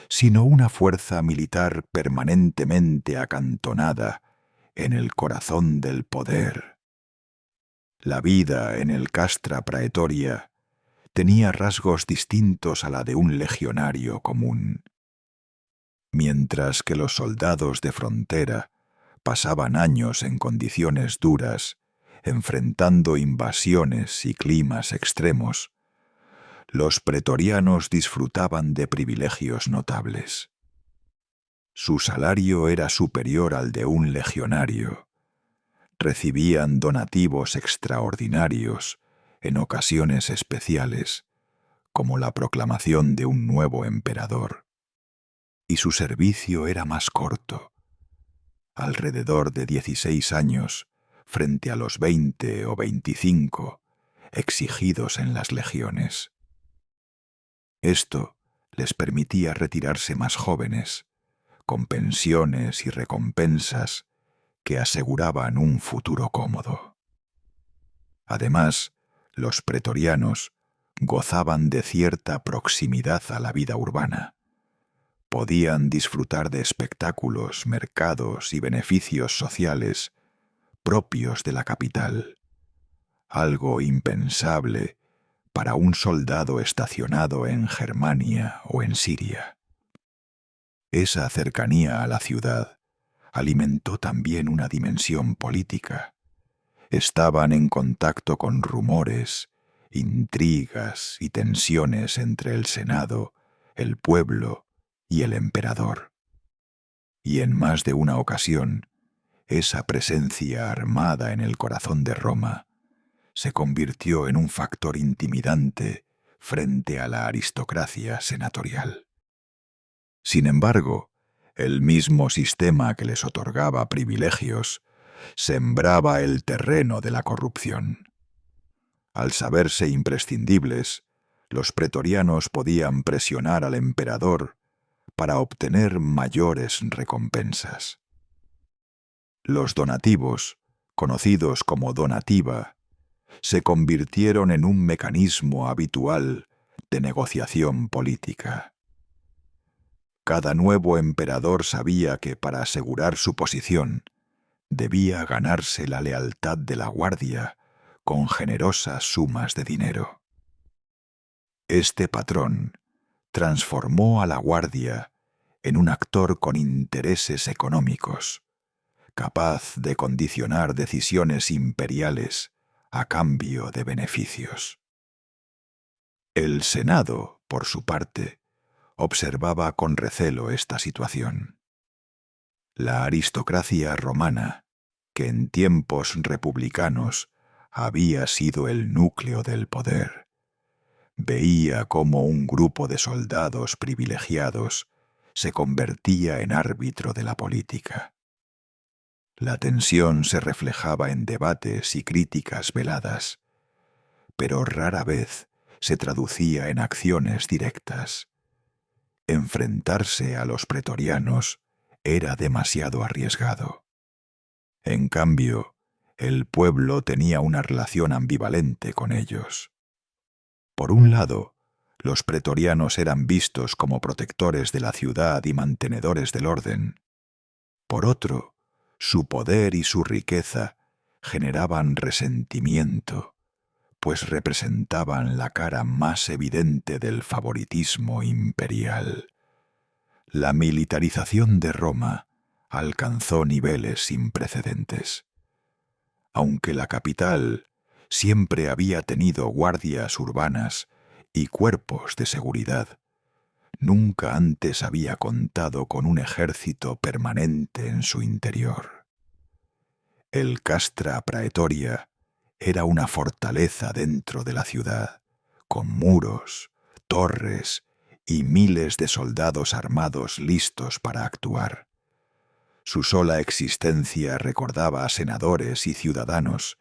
sino una fuerza militar permanentemente acantonada en el corazón del poder. La vida en el Castra Praetoria tenía rasgos distintos a la de un legionario común. Mientras que los soldados de frontera pasaban años en condiciones duras, enfrentando invasiones y climas extremos, los pretorianos disfrutaban de privilegios notables. Su salario era superior al de un legionario. Recibían donativos extraordinarios en ocasiones especiales, como la proclamación de un nuevo emperador. Y su servicio era más corto, alrededor de 16 años, frente a los 20 o 25 exigidos en las legiones. Esto les permitía retirarse más jóvenes, con pensiones y recompensas que aseguraban un futuro cómodo. Además, los pretorianos gozaban de cierta proximidad a la vida urbana. Podían disfrutar de espectáculos, mercados y beneficios sociales propios de la capital, algo impensable para un soldado estacionado en Germania o en Siria. Esa cercanía a la ciudad alimentó también una dimensión política. Estaban en contacto con rumores, intrigas y tensiones entre el Senado, el pueblo y el emperador. Y en más de una ocasión, esa presencia armada en el corazón de Roma se convirtió en un factor intimidante frente a la aristocracia senatorial. Sin embargo, el mismo sistema que les otorgaba privilegios sembraba el terreno de la corrupción. Al saberse imprescindibles, los pretorianos podían presionar al emperador para obtener mayores recompensas. Los donativos, conocidos como donativa, se convirtieron en un mecanismo habitual de negociación política. Cada nuevo emperador sabía que para asegurar su posición debía ganarse la lealtad de la guardia con generosas sumas de dinero. Este patrón transformó a la guardia en un actor con intereses económicos, capaz de condicionar decisiones imperiales a cambio de beneficios. El Senado, por su parte, observaba con recelo esta situación. La aristocracia romana, que en tiempos republicanos había sido el núcleo del poder, veía cómo un grupo de soldados privilegiados se convertía en árbitro de la política. La tensión se reflejaba en debates y críticas veladas, pero rara vez se traducía en acciones directas. Enfrentarse a los pretorianos era demasiado arriesgado. En cambio, el pueblo tenía una relación ambivalente con ellos. Por un lado, los pretorianos eran vistos como protectores de la ciudad y mantenedores del orden. Por otro, su poder y su riqueza generaban resentimiento, pues representaban la cara más evidente del favoritismo imperial. La militarización de Roma alcanzó niveles sin precedentes. Aunque la capital siempre había tenido guardias urbanas y cuerpos de seguridad, nunca antes había contado con un ejército permanente en su interior. El Castra Praetoria era una fortaleza dentro de la ciudad, con muros, torres y miles de soldados armados listos para actuar. Su sola existencia recordaba a senadores y ciudadanos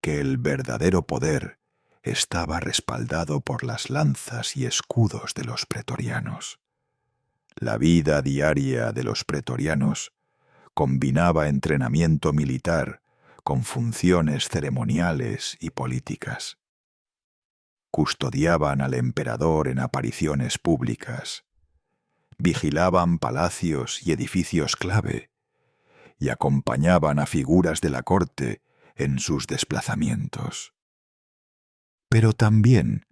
que el verdadero poder estaba respaldado por las lanzas y escudos de los pretorianos. La vida diaria de los pretorianos combinaba entrenamiento militar con funciones ceremoniales y políticas. Custodiaban al emperador en apariciones públicas, vigilaban palacios y edificios clave y acompañaban a figuras de la corte en sus desplazamientos. Pero también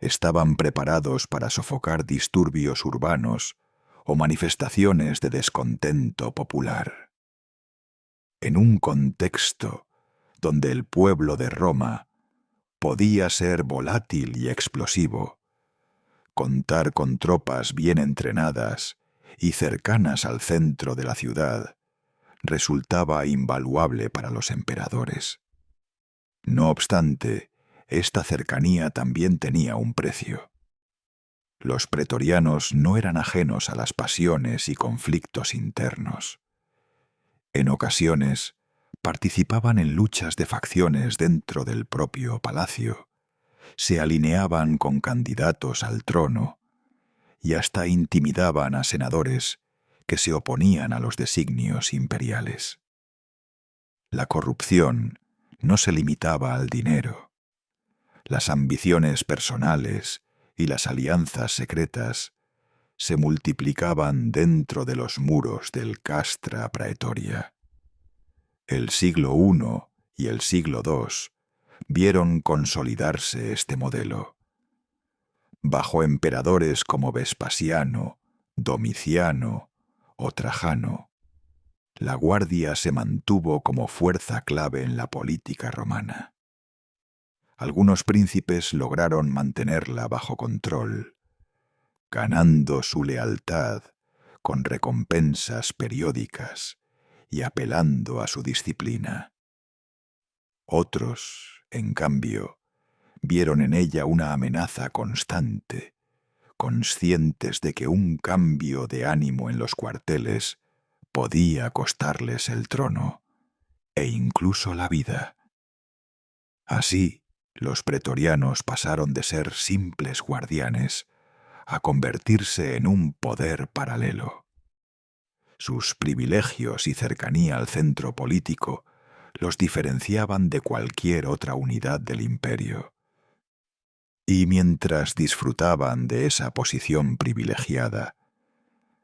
estaban preparados para sofocar disturbios urbanos o manifestaciones de descontento popular. En un contexto donde el pueblo de Roma podía ser volátil y explosivo, contar con tropas bien entrenadas y cercanas al centro de la ciudad resultaba invaluable para los emperadores. No obstante, esta cercanía también tenía un precio. Los pretorianos no eran ajenos a las pasiones y conflictos internos. En ocasiones, participaban en luchas de facciones dentro del propio palacio, se alineaban con candidatos al trono y hasta intimidaban a senadores que se oponían a los designios imperiales. La corrupción no se limitaba al dinero. Las ambiciones personales y las alianzas secretas se multiplicaban dentro de los muros del Castra Praetoria. El siglo I y el siglo II vieron consolidarse este modelo. Bajo emperadores como Vespasiano, Domiciano o Trajano, la guardia se mantuvo como fuerza clave en la política romana. Algunos príncipes lograron mantenerla bajo control, ganando su lealtad con recompensas periódicas y apelando a su disciplina. Otros, en cambio, vieron en ella una amenaza constante, conscientes de que un cambio de ánimo en los cuarteles podía costarles el trono e incluso la vida. Así, los pretorianos pasaron de ser simples guardianes a convertirse en un poder paralelo. Sus privilegios y cercanía al centro político los diferenciaban de cualquier otra unidad del imperio. Y mientras disfrutaban de esa posición privilegiada,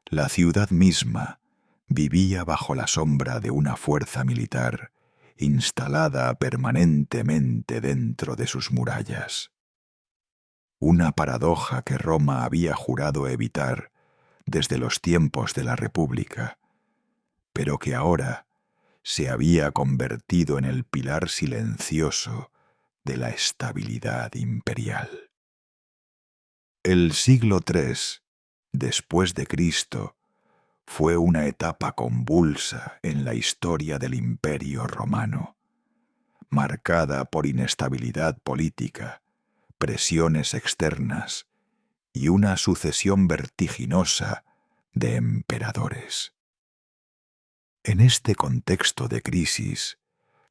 la ciudad misma vivía bajo la sombra de una fuerza militar instalada permanentemente dentro de sus murallas. Una paradoja que Roma había jurado evitar desde los tiempos de la República, pero que ahora se había convertido en el pilar silencioso de la estabilidad imperial. El siglo III, después de Cristo, fue una etapa convulsa en la historia del Imperio Romano, marcada por inestabilidad política, presiones externas y una sucesión vertiginosa de emperadores. En este contexto de crisis,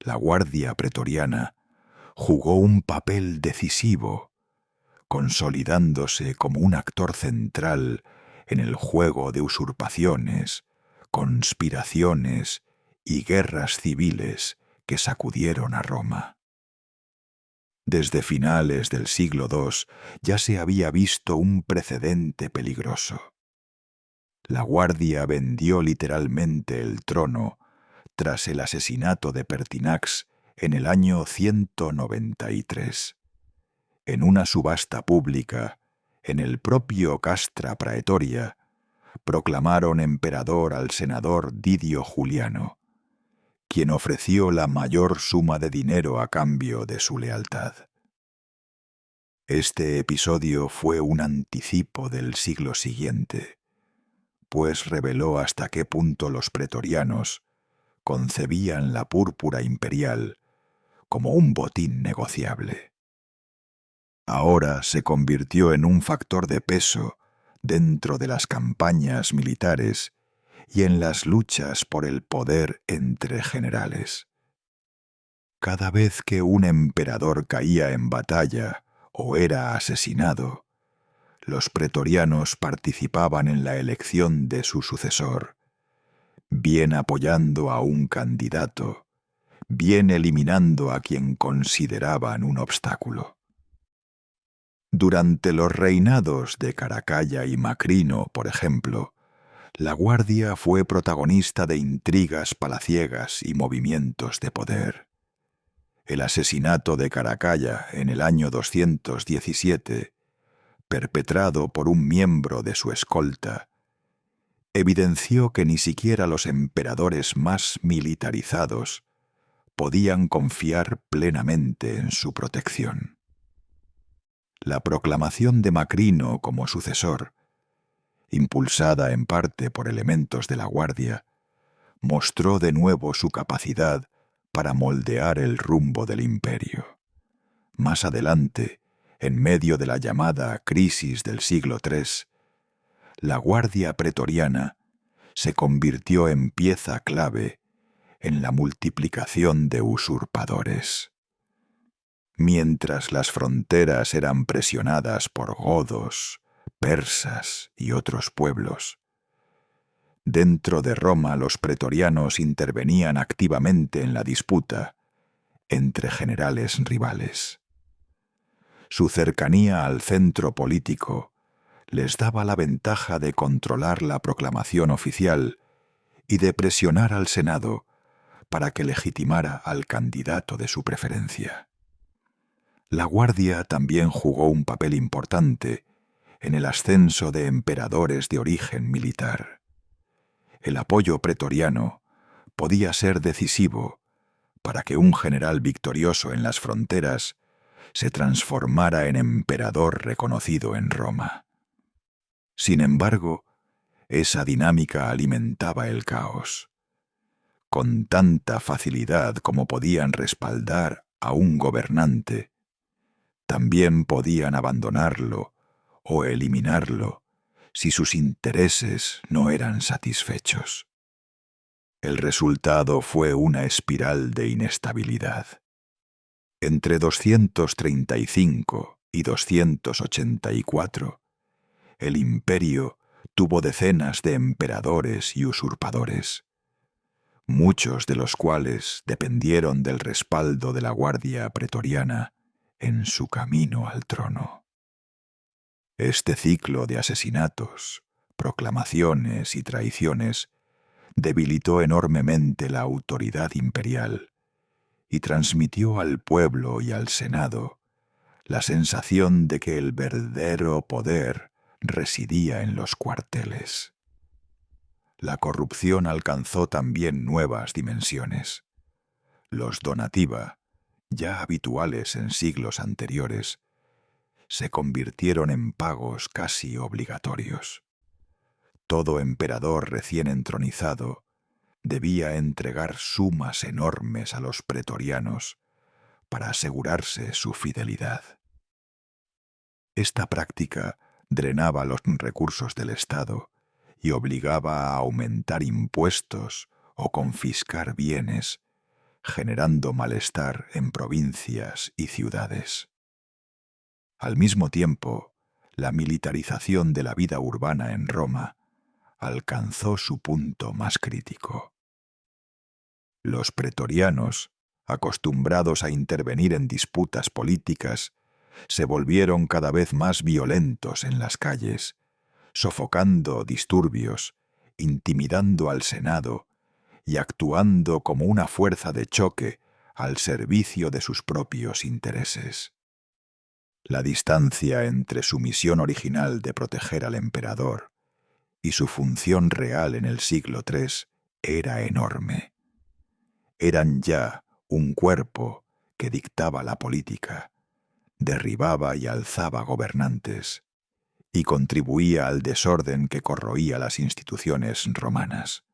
la Guardia Pretoriana jugó un papel decisivo, consolidándose como un actor central en el juego de usurpaciones, conspiraciones y guerras civiles que sacudieron a Roma. Desde finales del siglo II ya se había visto un precedente peligroso. La Guardia vendió literalmente el trono tras el asesinato de Pertinax en el año 193. En una subasta pública, en el propio Castra Praetoria, proclamaron emperador al senador Didio Juliano, quien ofreció la mayor suma de dinero a cambio de su lealtad. Este episodio fue un anticipo del siglo siguiente, pues reveló hasta qué punto los pretorianos concebían la púrpura imperial como un botín negociable. Ahora se convirtió en un factor de peso dentro de las campañas militares y en las luchas por el poder entre generales. Cada vez que un emperador caía en batalla o era asesinado, los pretorianos participaban en la elección de su sucesor, bien apoyando a un candidato, bien eliminando a quien consideraban un obstáculo. Durante los reinados de Caracalla y Macrino, por ejemplo, la Guardia fue protagonista de intrigas palaciegas y movimientos de poder. El asesinato de Caracalla en el año 217, perpetrado por un miembro de su escolta, evidenció que ni siquiera los emperadores más militarizados podían confiar plenamente en su protección. La proclamación de Macrino como sucesor, impulsada en parte por elementos de la Guardia, mostró de nuevo su capacidad para moldear el rumbo del imperio. Más adelante, en medio de la llamada crisis del siglo III, la Guardia Pretoriana se convirtió en pieza clave en la multiplicación de usurpadores. Mientras las fronteras eran presionadas por godos, persas y otros pueblos, dentro de Roma los pretorianos intervenían activamente en la disputa entre generales rivales. Su cercanía al centro político les daba la ventaja de controlar la proclamación oficial y de presionar al Senado para que legitimara al candidato de su preferencia. La Guardia también jugó un papel importante en el ascenso de emperadores de origen militar. El apoyo pretoriano podía ser decisivo para que un general victorioso en las fronteras se transformara en emperador reconocido en Roma. Sin embargo, esa dinámica alimentaba el caos. Con tanta facilidad como podían respaldar a un gobernante, también podían abandonarlo o eliminarlo si sus intereses no eran satisfechos. El resultado fue una espiral de inestabilidad. Entre 235 y 284, el imperio tuvo decenas de emperadores y usurpadores, muchos de los cuales dependieron del respaldo de la Guardia Pretoriana en su camino al trono. Este ciclo de asesinatos, proclamaciones y traiciones debilitó enormemente la autoridad imperial y transmitió al pueblo y al Senado la sensación de que el verdadero poder residía en los cuarteles. La corrupción alcanzó también nuevas dimensiones. Los donativa, ya habituales en siglos anteriores, se convirtieron en pagos casi obligatorios. Todo emperador recién entronizado debía entregar sumas enormes a los pretorianos para asegurarse su fidelidad. Esta práctica drenaba los recursos del Estado y obligaba a aumentar impuestos o confiscar bienes, generando malestar en provincias y ciudades. Al mismo tiempo, la militarización de la vida urbana en Roma alcanzó su punto más crítico. Los pretorianos, acostumbrados a intervenir en disputas políticas, se volvieron cada vez más violentos en las calles, sofocando disturbios, intimidando al Senado y actuando como una fuerza de choque al servicio de sus propios intereses. La distancia entre su misión original de proteger al emperador y su función real en el siglo III era enorme. Eran ya un cuerpo que dictaba la política, derribaba y alzaba gobernantes, y contribuía al desorden que corroía las instituciones romanas.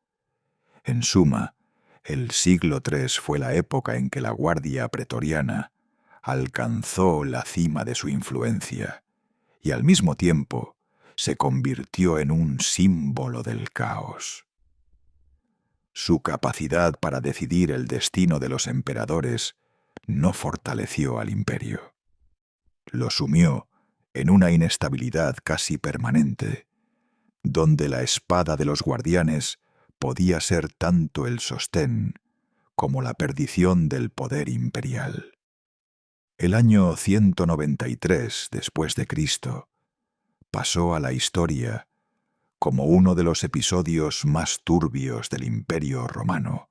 En suma, el siglo III fue la época en que la Guardia Pretoriana alcanzó la cima de su influencia y al mismo tiempo se convirtió en un símbolo del caos. Su capacidad para decidir el destino de los emperadores no fortaleció al imperio. Lo sumió en una inestabilidad casi permanente, donde la espada de los guardianes podía ser tanto el sostén como la perdición del poder imperial. El año 193 después de Cristo pasó a la historia como uno de los episodios más turbios del Imperio Romano,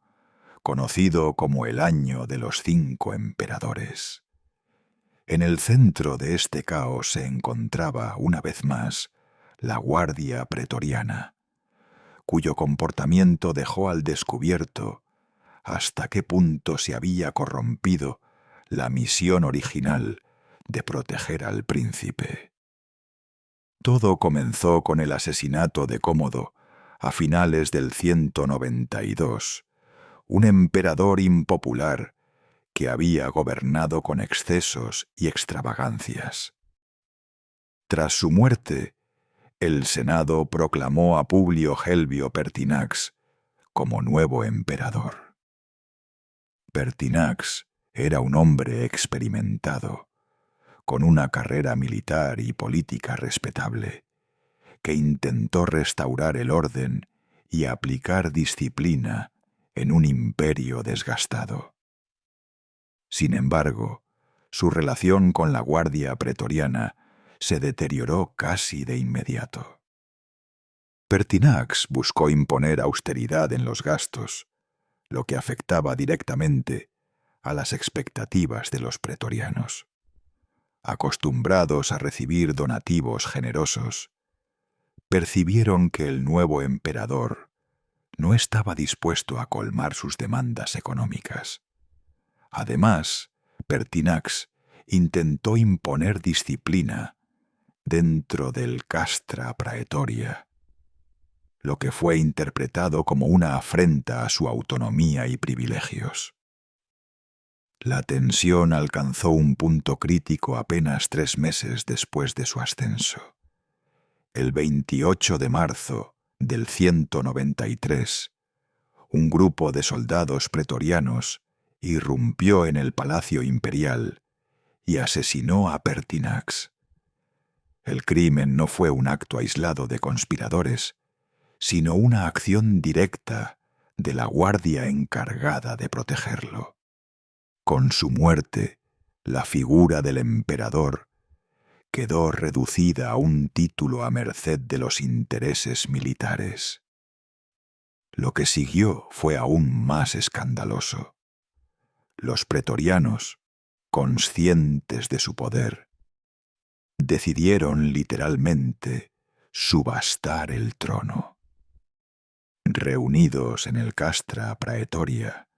conocido como el Año de los 5 Emperadores. En el centro de este caos se encontraba, una vez más, la Guardia Pretoriana, cuyo comportamiento dejó al descubierto hasta qué punto se había corrompido la misión original de proteger al príncipe. Todo comenzó con el asesinato de Cómodo a finales del 192, un emperador impopular que había gobernado con excesos y extravagancias. Tras su muerte, el Senado proclamó a Publio Helvio Pertinax como nuevo emperador. Pertinax era un hombre experimentado, con una carrera militar y política respetable, que intentó restaurar el orden y aplicar disciplina en un imperio desgastado. Sin embargo, su relación con la Guardia Pretoriana se deterioró casi de inmediato. Pertinax buscó imponer austeridad en los gastos, lo que afectaba directamente a las expectativas de los pretorianos. Acostumbrados a recibir donativos generosos, percibieron que el nuevo emperador no estaba dispuesto a colmar sus demandas económicas. Además, Pertinax intentó imponer disciplina dentro del castra praetoria, lo que fue interpretado como una afrenta a su autonomía y privilegios. La tensión alcanzó un punto crítico apenas 3 meses después de su ascenso. El 28 de marzo del 193, un grupo de soldados pretorianos irrumpió en el Palacio Imperial y asesinó a Pertinax. El crimen no fue un acto aislado de conspiradores, sino una acción directa de la guardia encargada de protegerlo. Con su muerte, la figura del emperador quedó reducida a un título a merced de los intereses militares. Lo que siguió fue aún más escandaloso. Los pretorianos, conscientes de su poder, decidieron literalmente subastar el trono. Reunidos en el castra praetoria,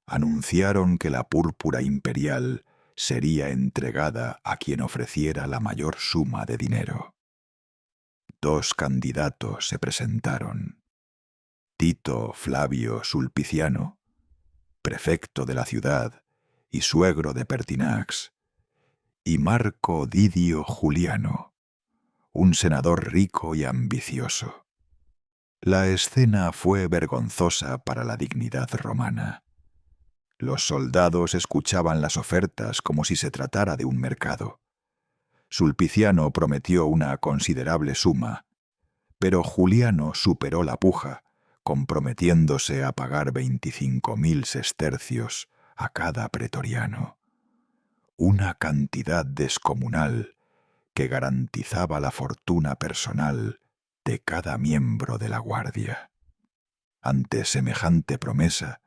anunciaron que la púrpura imperial sería entregada a quien ofreciera la mayor suma de dinero. 2 candidatos se presentaron: Tito Flavio Sulpiciano, prefecto de la ciudad y suegro de Pertinax, y Marco Didio Juliano, un senador rico y ambicioso. La escena fue vergonzosa para la dignidad romana. Los soldados escuchaban las ofertas como si se tratara de un mercado. Sulpiciano prometió una considerable suma, pero Juliano superó la puja, comprometiéndose a pagar 25.000 sestercios a cada pretoriano, una cantidad descomunal que garantizaba la fortuna personal de cada miembro de la guardia. Ante semejante promesa,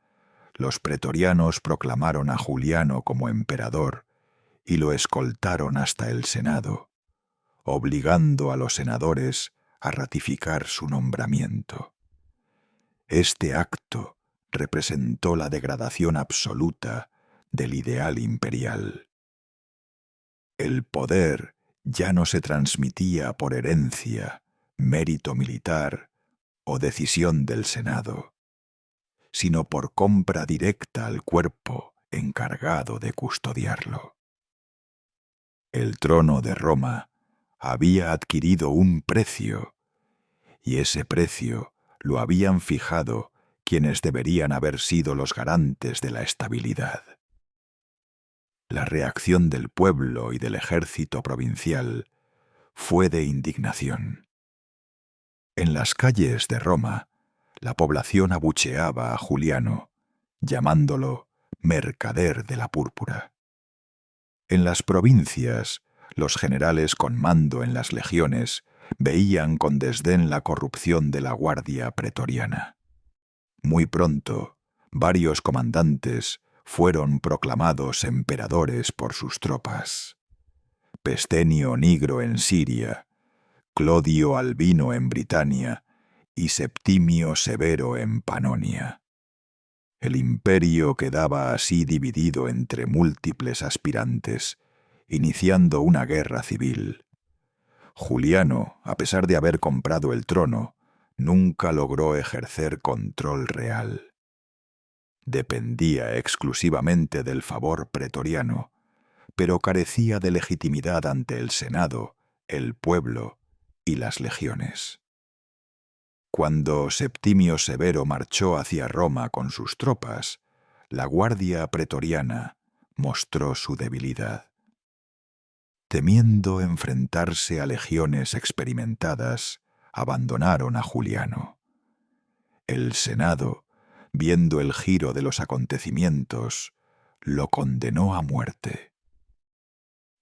los pretorianos proclamaron a Juliano como emperador y lo escoltaron hasta el Senado, obligando a los senadores a ratificar su nombramiento. Este acto representó la degradación absoluta del ideal imperial. El poder ya no se transmitía por herencia, mérito militar o decisión del Senado, sino por compra directa al cuerpo encargado de custodiarlo. El trono de Roma había adquirido un precio, y ese precio lo habían fijado quienes deberían haber sido los garantes de la estabilidad. La reacción del pueblo y del ejército provincial fue de indignación. En las calles de Roma, la población abucheaba a Juliano, llamándolo mercader de la púrpura. En las provincias, los generales con mando en las legiones veían con desdén la corrupción de la guardia pretoriana. Muy pronto, varios comandantes fueron proclamados emperadores por sus tropas. Pestenio Nigro en Siria, Clodio Albino en Britania y Septimio Severo en Panonia. El imperio quedaba así dividido entre múltiples aspirantes, iniciando una guerra civil. Juliano, a pesar de haber comprado el trono, nunca logró ejercer control real. Dependía exclusivamente del favor pretoriano, pero carecía de legitimidad ante el Senado el pueblo y las legiones. Cuando Septimio Severo marchó hacia Roma con sus tropas, la guardia pretoriana mostró su debilidad. Temiendo enfrentarse a legiones experimentadas, abandonaron a Juliano. El Senado, viendo el giro de los acontecimientos, lo condenó a muerte.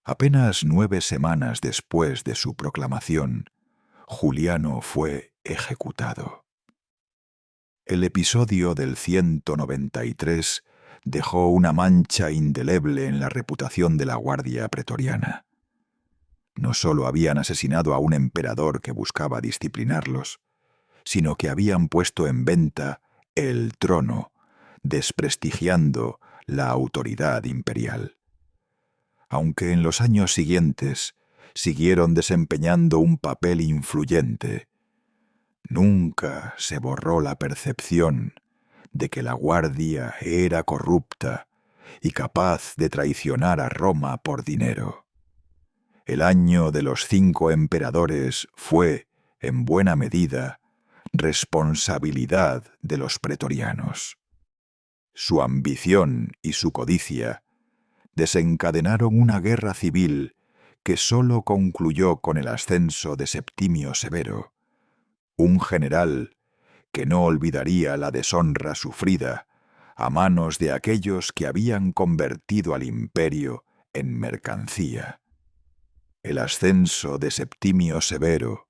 Apenas 9 semanas después de su proclamación, Juliano fue ejecutado. El episodio del 193 dejó una mancha indeleble en la reputación de la guardia pretoriana. No solo habían asesinado a un emperador que buscaba disciplinarlos, sino que habían puesto en venta el trono, desprestigiando la autoridad imperial. Aunque en los años siguientes siguieron desempeñando un papel influyente, nunca se borró la percepción de que la guardia era corrupta y capaz de traicionar a Roma por dinero. El año de los 5 emperadores fue, en buena medida, responsabilidad de los pretorianos. Su ambición y su codicia desencadenaron una guerra civil que sólo concluyó con el ascenso de Septimio Severo, un general que no olvidaría la deshonra sufrida a manos de aquellos que habían convertido al imperio en mercancía. El ascenso de Septimio Severo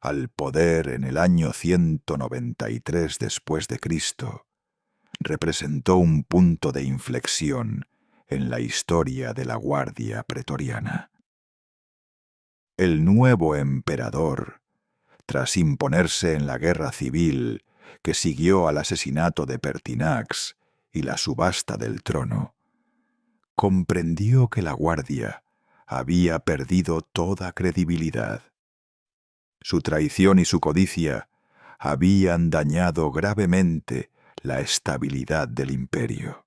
al poder en el año 193 después de Cristo representó un punto de inflexión en la historia de la guardia pretoriana. El nuevo emperador, tras imponerse en la guerra civil que siguió al asesinato de Pertinax y la subasta del trono, comprendió que la guardia había perdido toda credibilidad. Su traición y su codicia habían dañado gravemente la estabilidad del imperio.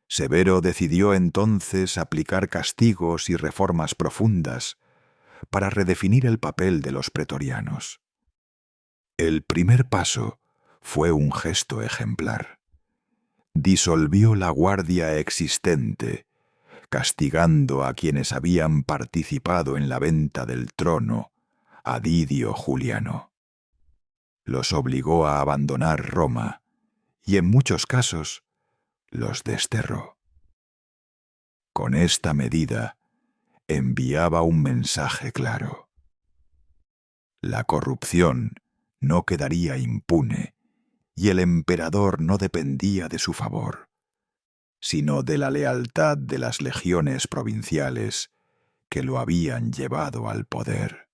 Severo decidió entonces aplicar castigos y reformas profundas para redefinir el papel de los pretorianos. El primer paso fue un gesto ejemplar. Disolvió la guardia existente, castigando a quienes habían participado en la venta del trono a Didio Juliano. Los obligó a abandonar Roma y en muchos casos los desterró. Con esta medida enviaba un mensaje claro. La corrupción no quedaría impune y el emperador no dependía de su favor, sino de la lealtad de las legiones provinciales que lo habían llevado al poder.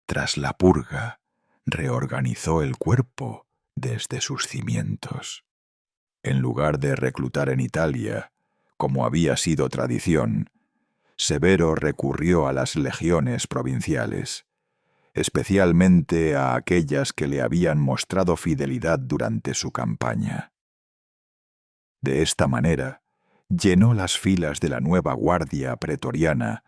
Tras la purga, reorganizó el cuerpo desde sus cimientos. En lugar de reclutar en Italia, como había sido tradición, Severo recurrió a las legiones provinciales, especialmente a aquellas que le habían mostrado fidelidad durante su campaña. De esta manera, llenó las filas de la nueva guardia pretoriana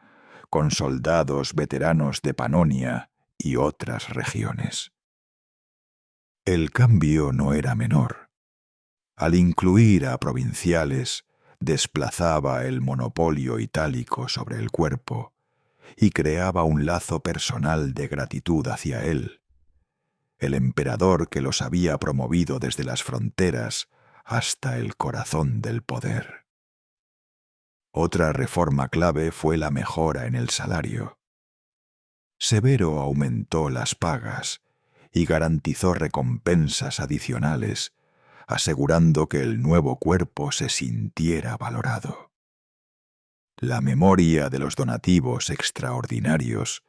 con soldados veteranos de Panonia y otras regiones. El cambio no era menor. Al incluir a provinciales, desplazaba el monopolio itálico sobre el cuerpo y creaba un lazo personal de gratitud hacia él. El emperador que los había promovido desde las fronteras hasta el corazón del poder. Otra reforma clave fue la mejora en el salario. Severo aumentó las pagas y garantizó recompensas adicionales, asegurando que el nuevo cuerpo se sintiera valorado. La memoria de los donativos extraordinarios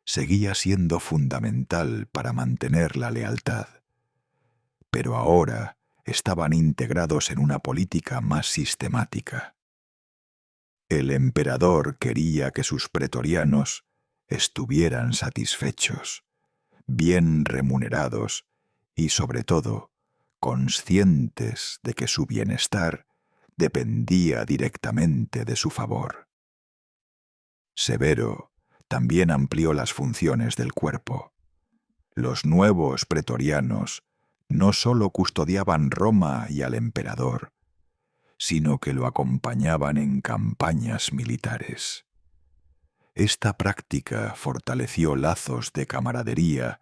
seguía siendo fundamental para mantener la lealtad, pero ahora estaban integrados en una política más sistemática. El emperador quería que sus pretorianos estuvieran satisfechos, bien remunerados y, sobre todo, conscientes de que su bienestar dependía directamente de su favor. Severo también amplió las funciones del cuerpo. Los nuevos pretorianos no sólo custodiaban Roma y al emperador, sino que lo acompañaban en campañas militares. Esta práctica fortaleció lazos de camaradería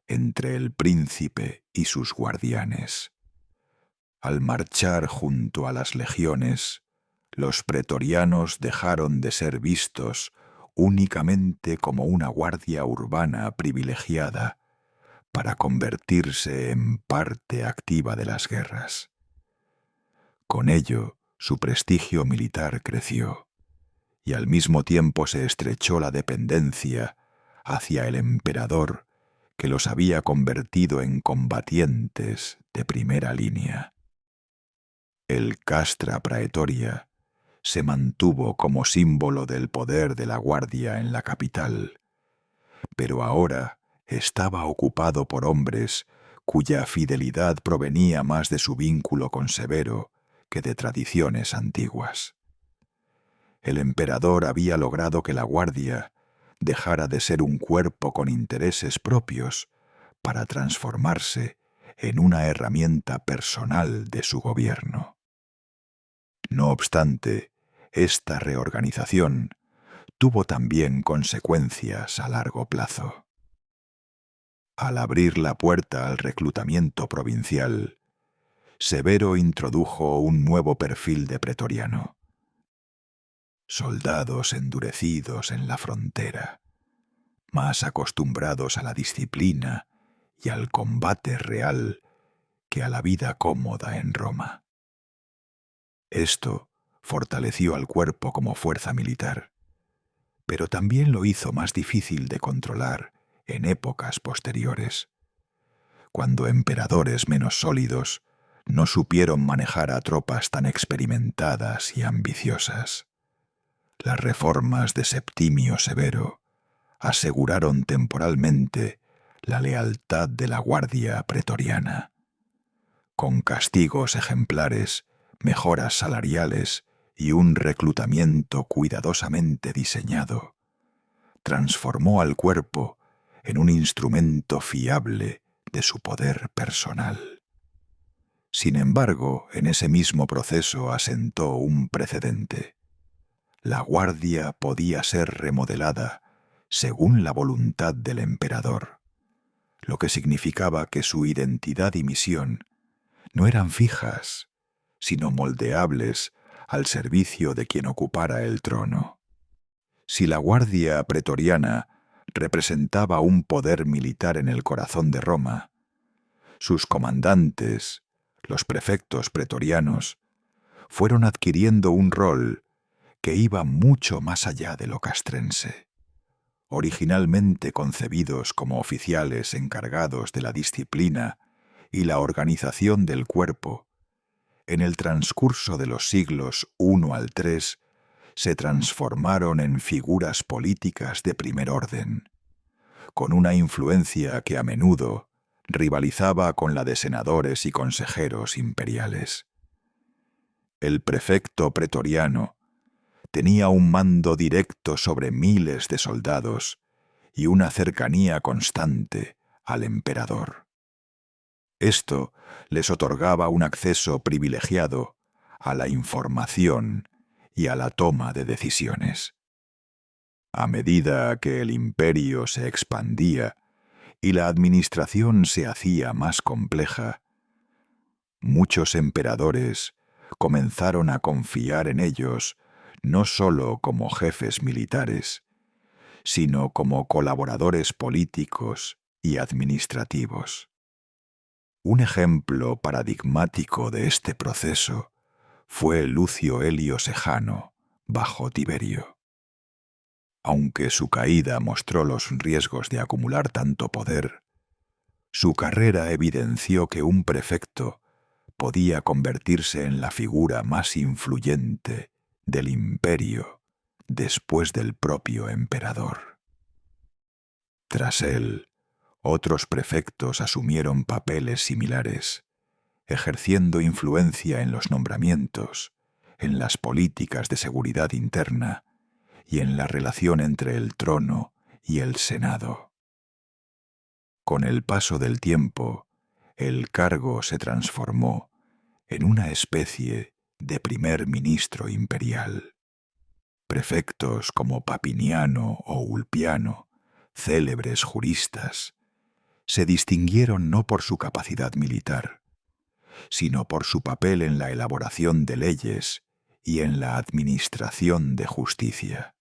entre el príncipe y sus guardianes. Al marchar junto a las legiones, los pretorianos dejaron de ser vistos únicamente como una guardia urbana privilegiada para convertirse en parte activa de las guerras. Con ello, su prestigio militar creció, y al mismo tiempo se estrechó la dependencia hacia el emperador que los había convertido en combatientes de primera línea. El castra praetoria se mantuvo como símbolo del poder de la guardia en la capital, pero ahora estaba ocupado por hombres cuya fidelidad provenía más de su vínculo con Severo que de tradiciones antiguas. El emperador había logrado que la guardia dejara de ser un cuerpo con intereses propios para transformarse en una herramienta personal de su gobierno. No obstante, esta reorganización tuvo también consecuencias a largo plazo. Al abrir la puerta al reclutamiento provincial, Severo introdujo un nuevo perfil de pretoriano. Soldados endurecidos en la frontera, más acostumbrados a la disciplina y al combate real que a la vida cómoda en Roma. Esto fortaleció al cuerpo como fuerza militar, pero también lo hizo más difícil de controlar en épocas posteriores, cuando emperadores menos sólidos no supieron manejar a tropas tan experimentadas y ambiciosas. Las reformas de Septimio Severo aseguraron temporalmente la lealtad de la guardia pretoriana. Con castigos ejemplares, mejoras salariales y un reclutamiento cuidadosamente diseñado, transformó al cuerpo en un instrumento fiable de su poder personal. Sin embargo, en ese mismo proceso asentó un precedente. La guardia podía ser remodelada según la voluntad del emperador, lo que significaba que su identidad y misión no eran fijas, sino moldeables al servicio de quien ocupara el trono. Si la guardia pretoriana representaba un poder militar en el corazón de Roma, sus comandantes, los prefectos pretorianos, fueron adquiriendo un rol que iba mucho más allá de lo castrense. Originalmente concebidos como oficiales encargados de la disciplina y la organización del cuerpo, en el transcurso de los siglos I al III se transformaron en figuras políticas de primer orden, con una influencia que a menudo rivalizaba con la de senadores y consejeros imperiales. El prefecto pretoriano tenía un mando directo sobre miles de soldados y una cercanía constante al emperador. Esto les otorgaba un acceso privilegiado a la información y a la toma de decisiones. A medida que el imperio se expandía y la administración se hacía más compleja, muchos emperadores comenzaron a confiar en ellos no solo como jefes militares, sino como colaboradores políticos y administrativos. Un ejemplo paradigmático de este proceso fue Lucio Elio Sejano bajo Tiberio. Aunque su caída mostró los riesgos de acumular tanto poder, su carrera evidenció que un prefecto podía convertirse en la figura más influyente del imperio después del propio emperador. Tras él, otros prefectos asumieron papeles similares, ejerciendo influencia en los nombramientos, en las políticas de seguridad interna y en la relación entre el trono y el Senado. Con el paso del tiempo, el cargo se transformó en una especie de primer ministro imperial. Prefectos como Papiniano o Ulpiano, célebres juristas, se distinguieron no por su capacidad militar, sino por su papel en la elaboración de leyes y en la administración de justicia.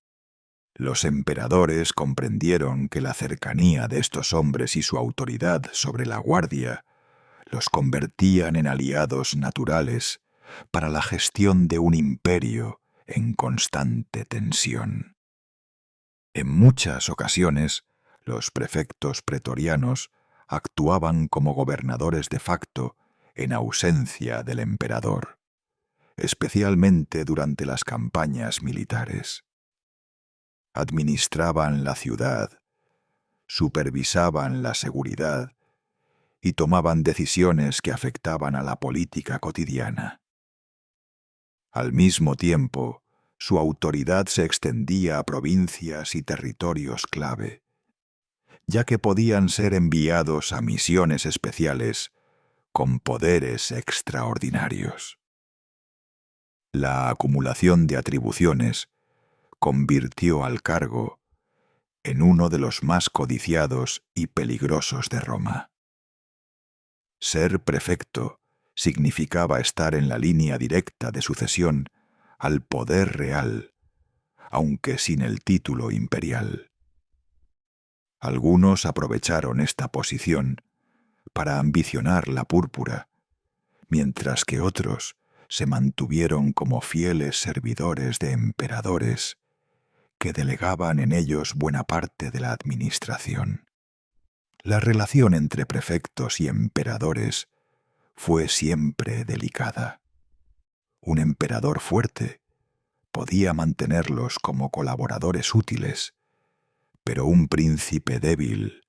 Los emperadores comprendieron que la cercanía de estos hombres y su autoridad sobre la guardia los convertían en aliados naturales para la gestión de un imperio en constante tensión. En muchas ocasiones, los prefectos pretorianos actuaban como gobernadores de facto en ausencia del emperador, especialmente durante las campañas militares. Administraban la ciudad, supervisaban la seguridad y tomaban decisiones que afectaban a la política cotidiana. Al mismo tiempo, su autoridad se extendía a provincias y territorios clave, ya que podían ser enviados a misiones especiales con poderes extraordinarios. La acumulación de atribuciones convirtió al cargo en uno de los más codiciados y peligrosos de Roma. Ser prefecto significaba estar en la línea directa de sucesión al poder real, aunque sin el título imperial. Algunos aprovecharon esta posición para ambicionar la púrpura, mientras que otros se mantuvieron como fieles servidores de emperadores que delegaban en ellos buena parte de la administración. La relación entre prefectos y emperadores fue siempre delicada. Un emperador fuerte podía mantenerlos como colaboradores útiles, pero un príncipe débil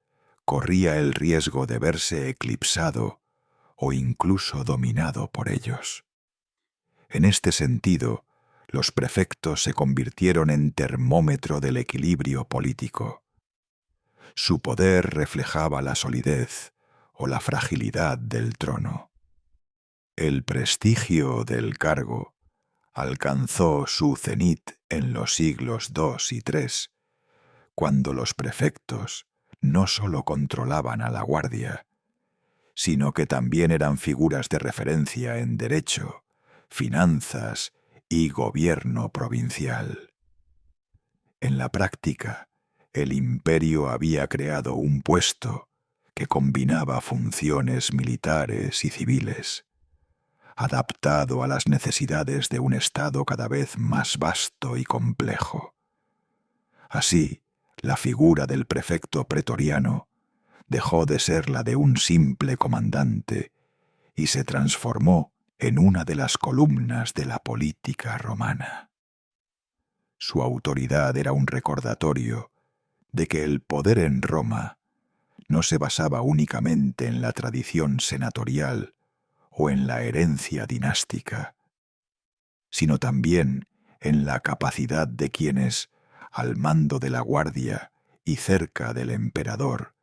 corría el riesgo de verse eclipsado o incluso dominado por ellos. En este sentido, los prefectos se convirtieron en termómetro del equilibrio político. Su poder reflejaba la solidez o la fragilidad del trono. El prestigio del cargo alcanzó su cenit en los siglos II y III, cuando los prefectos no solo controlaban a la guardia, sino que también eran figuras de referencia en derecho, finanzas y gobierno provincial. En la práctica, el imperio había creado un puesto que combinaba funciones militares y civiles, adaptado a las necesidades de un Estado cada vez más vasto y complejo. Así, la figura del prefecto pretoriano dejó de ser la de un simple comandante y se transformó en una de las columnas de la política romana. Su autoridad era un recordatorio de que el poder en Roma no se basaba únicamente en la tradición senatorial o en la herencia dinástica, sino también en la capacidad de quienes, al mando de la guardia y cerca del emperador,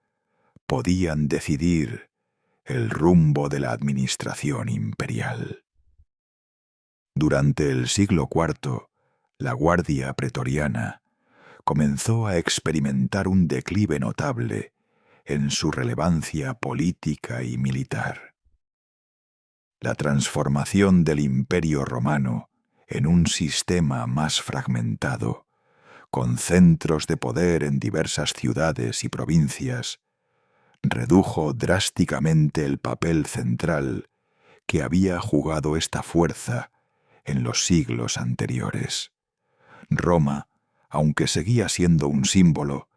podían decidir el rumbo de la administración imperial. Durante el siglo IV, la guardia pretoriana comenzó a experimentar un declive notable en su relevancia política y militar. La transformación del Imperio Romano en un sistema más fragmentado, con centros de poder en diversas ciudades y provincias, redujo drásticamente el papel central que había jugado esta fuerza en los siglos anteriores. Roma, aunque seguía siendo un símbolo,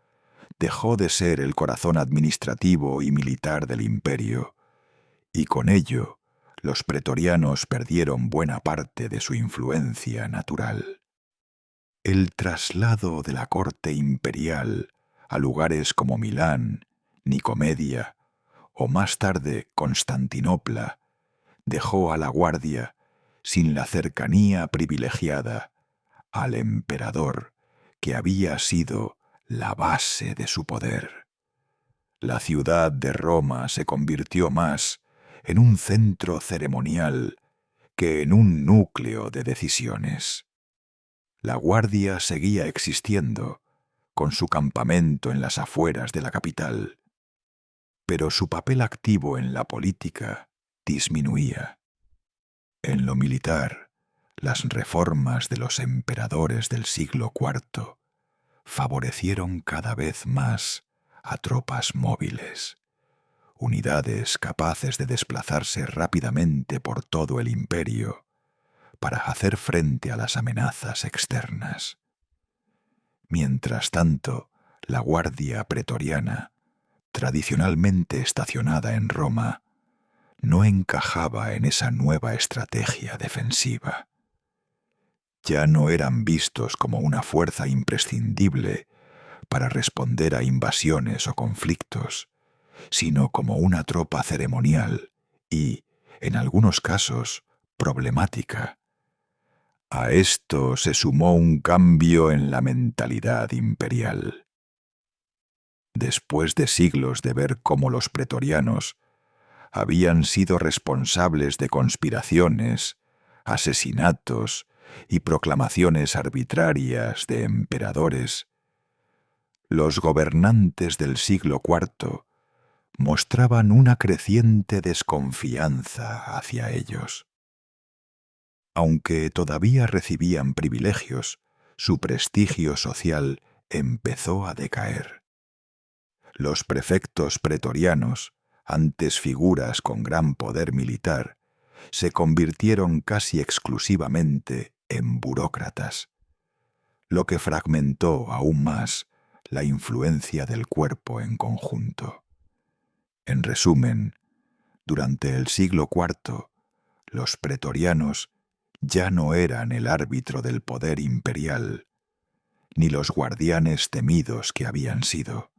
dejó de ser el corazón administrativo y militar del imperio, y con ello los pretorianos perdieron buena parte de su influencia natural. El traslado de la corte imperial a lugares como Milán, Nicomedia o más tarde Constantinopla dejó a la guardia sin la cercanía privilegiada al emperador que había sido la base de su poder. La ciudad de Roma se convirtió más en un centro ceremonial que en un núcleo de decisiones. La guardia seguía existiendo, con su campamento en las afueras de la capital, pero su papel activo en la política disminuía. En lo militar, las reformas de los emperadores del siglo IV favorecieron cada vez más a tropas móviles, unidades capaces de desplazarse rápidamente por todo el imperio para hacer frente a las amenazas externas. Mientras tanto, la Guardia Pretoriana, tradicionalmente estacionada en Roma, no encajaba en esa nueva estrategia defensiva. Ya no eran vistos como una fuerza imprescindible para responder a invasiones o conflictos, sino como una tropa ceremonial y, en algunos casos, problemática. A esto se sumó un cambio en la mentalidad imperial. Después de siglos de ver cómo los pretorianos habían sido responsables de conspiraciones, asesinatos y proclamaciones arbitrarias de emperadores, los gobernantes del siglo IV mostraban una creciente desconfianza hacia ellos. Aunque todavía recibían privilegios, su prestigio social empezó a decaer. Los prefectos pretorianos, antes figuras con gran poder militar, se convirtieron casi exclusivamente en burócratas, lo que fragmentó aún más la influencia del cuerpo en conjunto. En resumen, durante el siglo IV, los pretorianos ya no eran el árbitro del poder imperial, ni los guardianes temidos que habían sido.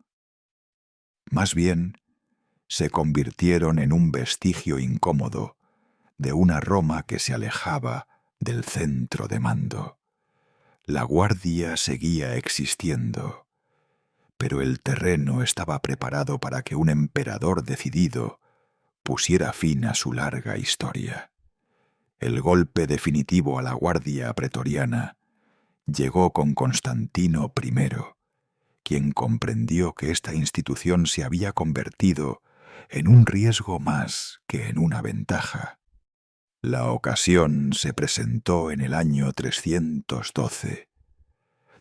Más bien, se convirtieron en un vestigio incómodo de una Roma que se alejaba del centro de mando. La guardia seguía existiendo, pero el terreno estaba preparado para que un emperador decidido pusiera fin a su larga historia. El golpe definitivo a la Guardia Pretoriana llegó con Constantino I, quien comprendió que esta institución se había convertido en un riesgo más que en una ventaja. La ocasión se presentó en el año 312,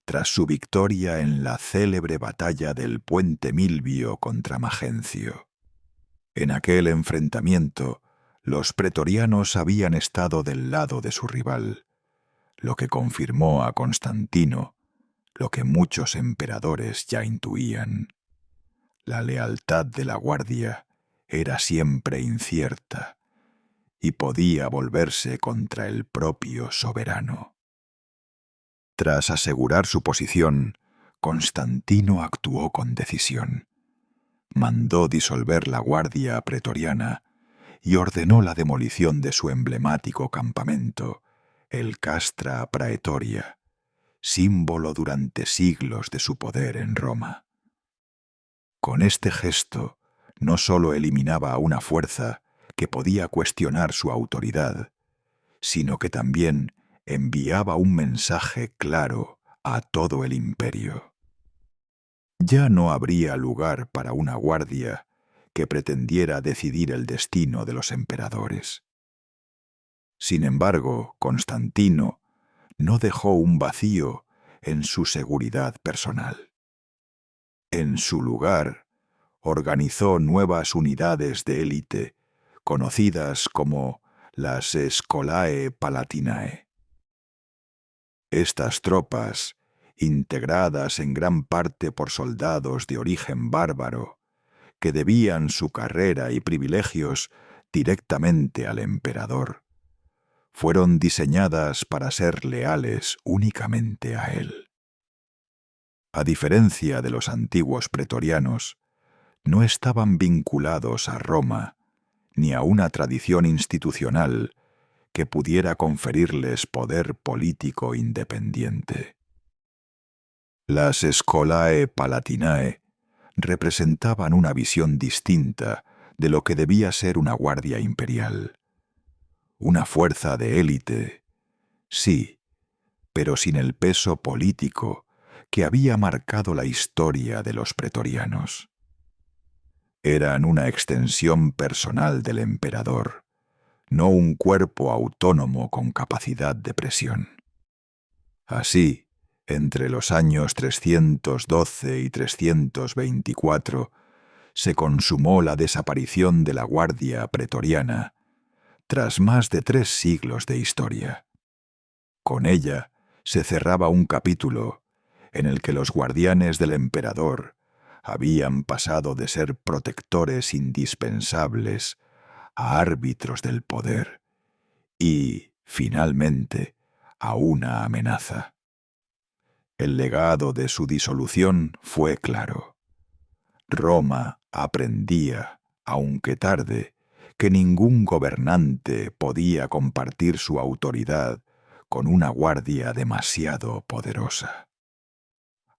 tras su victoria en la célebre batalla del Puente Milvio contra Magencio. En aquel enfrentamiento, los pretorianos habían estado del lado de su rival, lo que confirmó a Constantino lo que muchos emperadores ya intuían. La lealtad de la guardia era siempre incierta y podía volverse contra el propio soberano. Tras asegurar su posición, Constantino actuó con decisión. Mandó disolver la Guardia Pretoriana y ordenó la demolición de su emblemático campamento, el Castra Praetoria, símbolo durante siglos de su poder en Roma. Con este gesto, no solo eliminaba a una fuerza que podía cuestionar su autoridad, sino que también enviaba un mensaje claro a todo el imperio. Ya no habría lugar para una guardia que pretendiera decidir el destino de los emperadores. Sin embargo, Constantino no dejó un vacío en su seguridad personal. En su lugar, organizó nuevas unidades de élite, conocidas como las Scholae Palatinae. Estas tropas, integradas en gran parte por soldados de origen bárbaro, que debían su carrera y privilegios directamente al emperador, fueron diseñadas para ser leales únicamente a él. A diferencia de los antiguos pretorianos, no estaban vinculados a Roma ni a una tradición institucional que pudiera conferirles poder político independiente. Las Scholae Palatinae representaban una visión distinta de lo que debía ser una guardia imperial. Una fuerza de élite, sí, pero sin el peso político que había marcado la historia de los pretorianos. Eran una extensión personal del emperador, no un cuerpo autónomo con capacidad de presión. Así, entre los años 312 y 324, se consumó la desaparición de la Guardia Pretoriana, tras más de 3 siglos de historia. Con ella se cerraba un capítulo en el que los guardianes del emperador habían pasado de ser protectores indispensables a árbitros del poder y, finalmente, a una amenaza. El legado de su disolución fue claro. Roma aprendía, aunque tarde, que ningún gobernante podía compartir su autoridad con una guardia demasiado poderosa.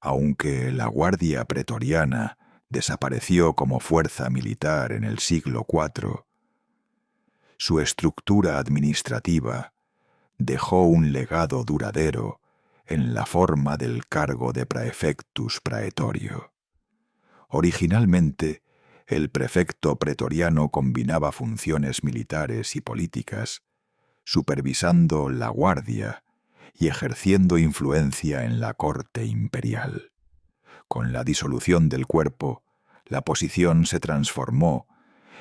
Aunque la Guardia Pretoriana desapareció como fuerza militar en el siglo IV, su estructura administrativa dejó un legado duradero en la forma del cargo de praefectus praetorio. Originalmente, el prefecto pretoriano combinaba funciones militares y políticas, supervisando la guardia y ejerciendo influencia en la corte imperial. Con la disolución del cuerpo, la posición se transformó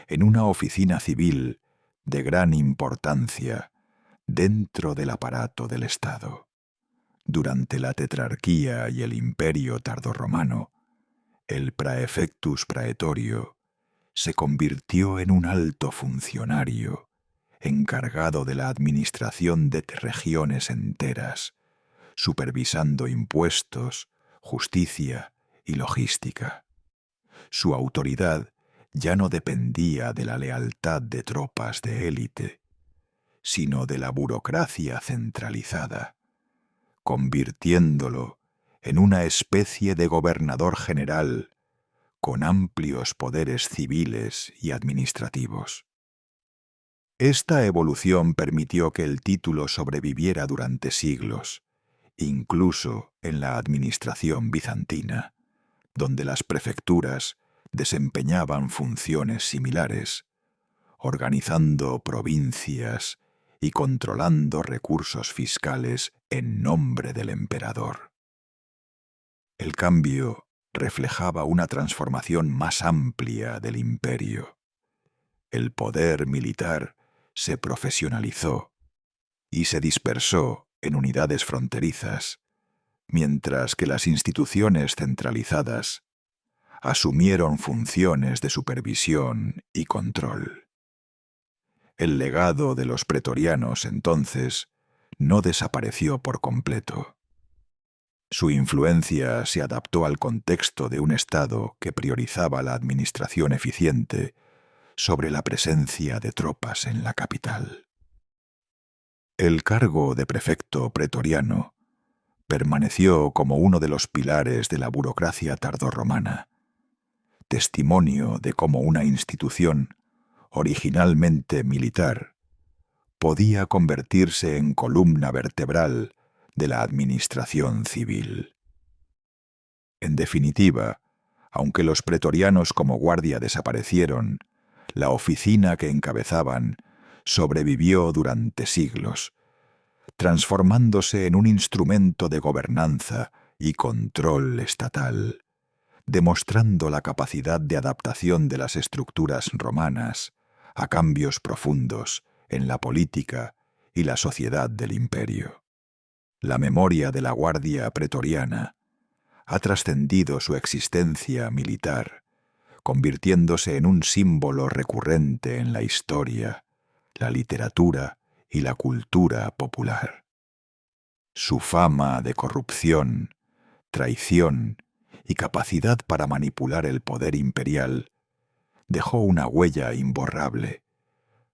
en una oficina civil de gran importancia dentro del aparato del Estado. Durante la tetrarquía y el imperio tardorromano, el praefectus praetorio se convirtió en un alto funcionario encargado de la administración de regiones enteras, supervisando impuestos, justicia y logística. Su autoridad ya no dependía de la lealtad de tropas de élite, sino de la burocracia centralizada, convirtiéndolo en una especie de gobernador general con amplios poderes civiles y administrativos. Esta evolución permitió que el título sobreviviera durante siglos, incluso en la administración bizantina, donde las prefecturas desempeñaban funciones similares, organizando provincias y controlando recursos fiscales en nombre del emperador. El cambio reflejaba una transformación más amplia del imperio. El poder militar se profesionalizó y se dispersó en unidades fronterizas, mientras que las instituciones centralizadas asumieron funciones de supervisión y control. El legado de los pretorianos, entonces, no desapareció por completo. Su influencia se adaptó al contexto de un Estado que priorizaba la administración eficiente sobre la presencia de tropas en la capital. El cargo de prefecto pretoriano permaneció como uno de los pilares de la burocracia tardorromana, testimonio de cómo una institución originalmente militar podía convertirse en columna vertebral de la administración civil. En definitiva, aunque los pretorianos como guardia desaparecieron, la oficina que encabezaban sobrevivió durante siglos, transformándose en un instrumento de gobernanza y control estatal, demostrando la capacidad de adaptación de las estructuras romanas a cambios profundos en la política y la sociedad del imperio. La memoria de la Guardia Pretoriana ha trascendido su existencia militar, convirtiéndose en un símbolo recurrente en la historia, la literatura y la cultura popular. Su fama de corrupción, traición y capacidad para manipular el poder imperial dejó una huella imborrable,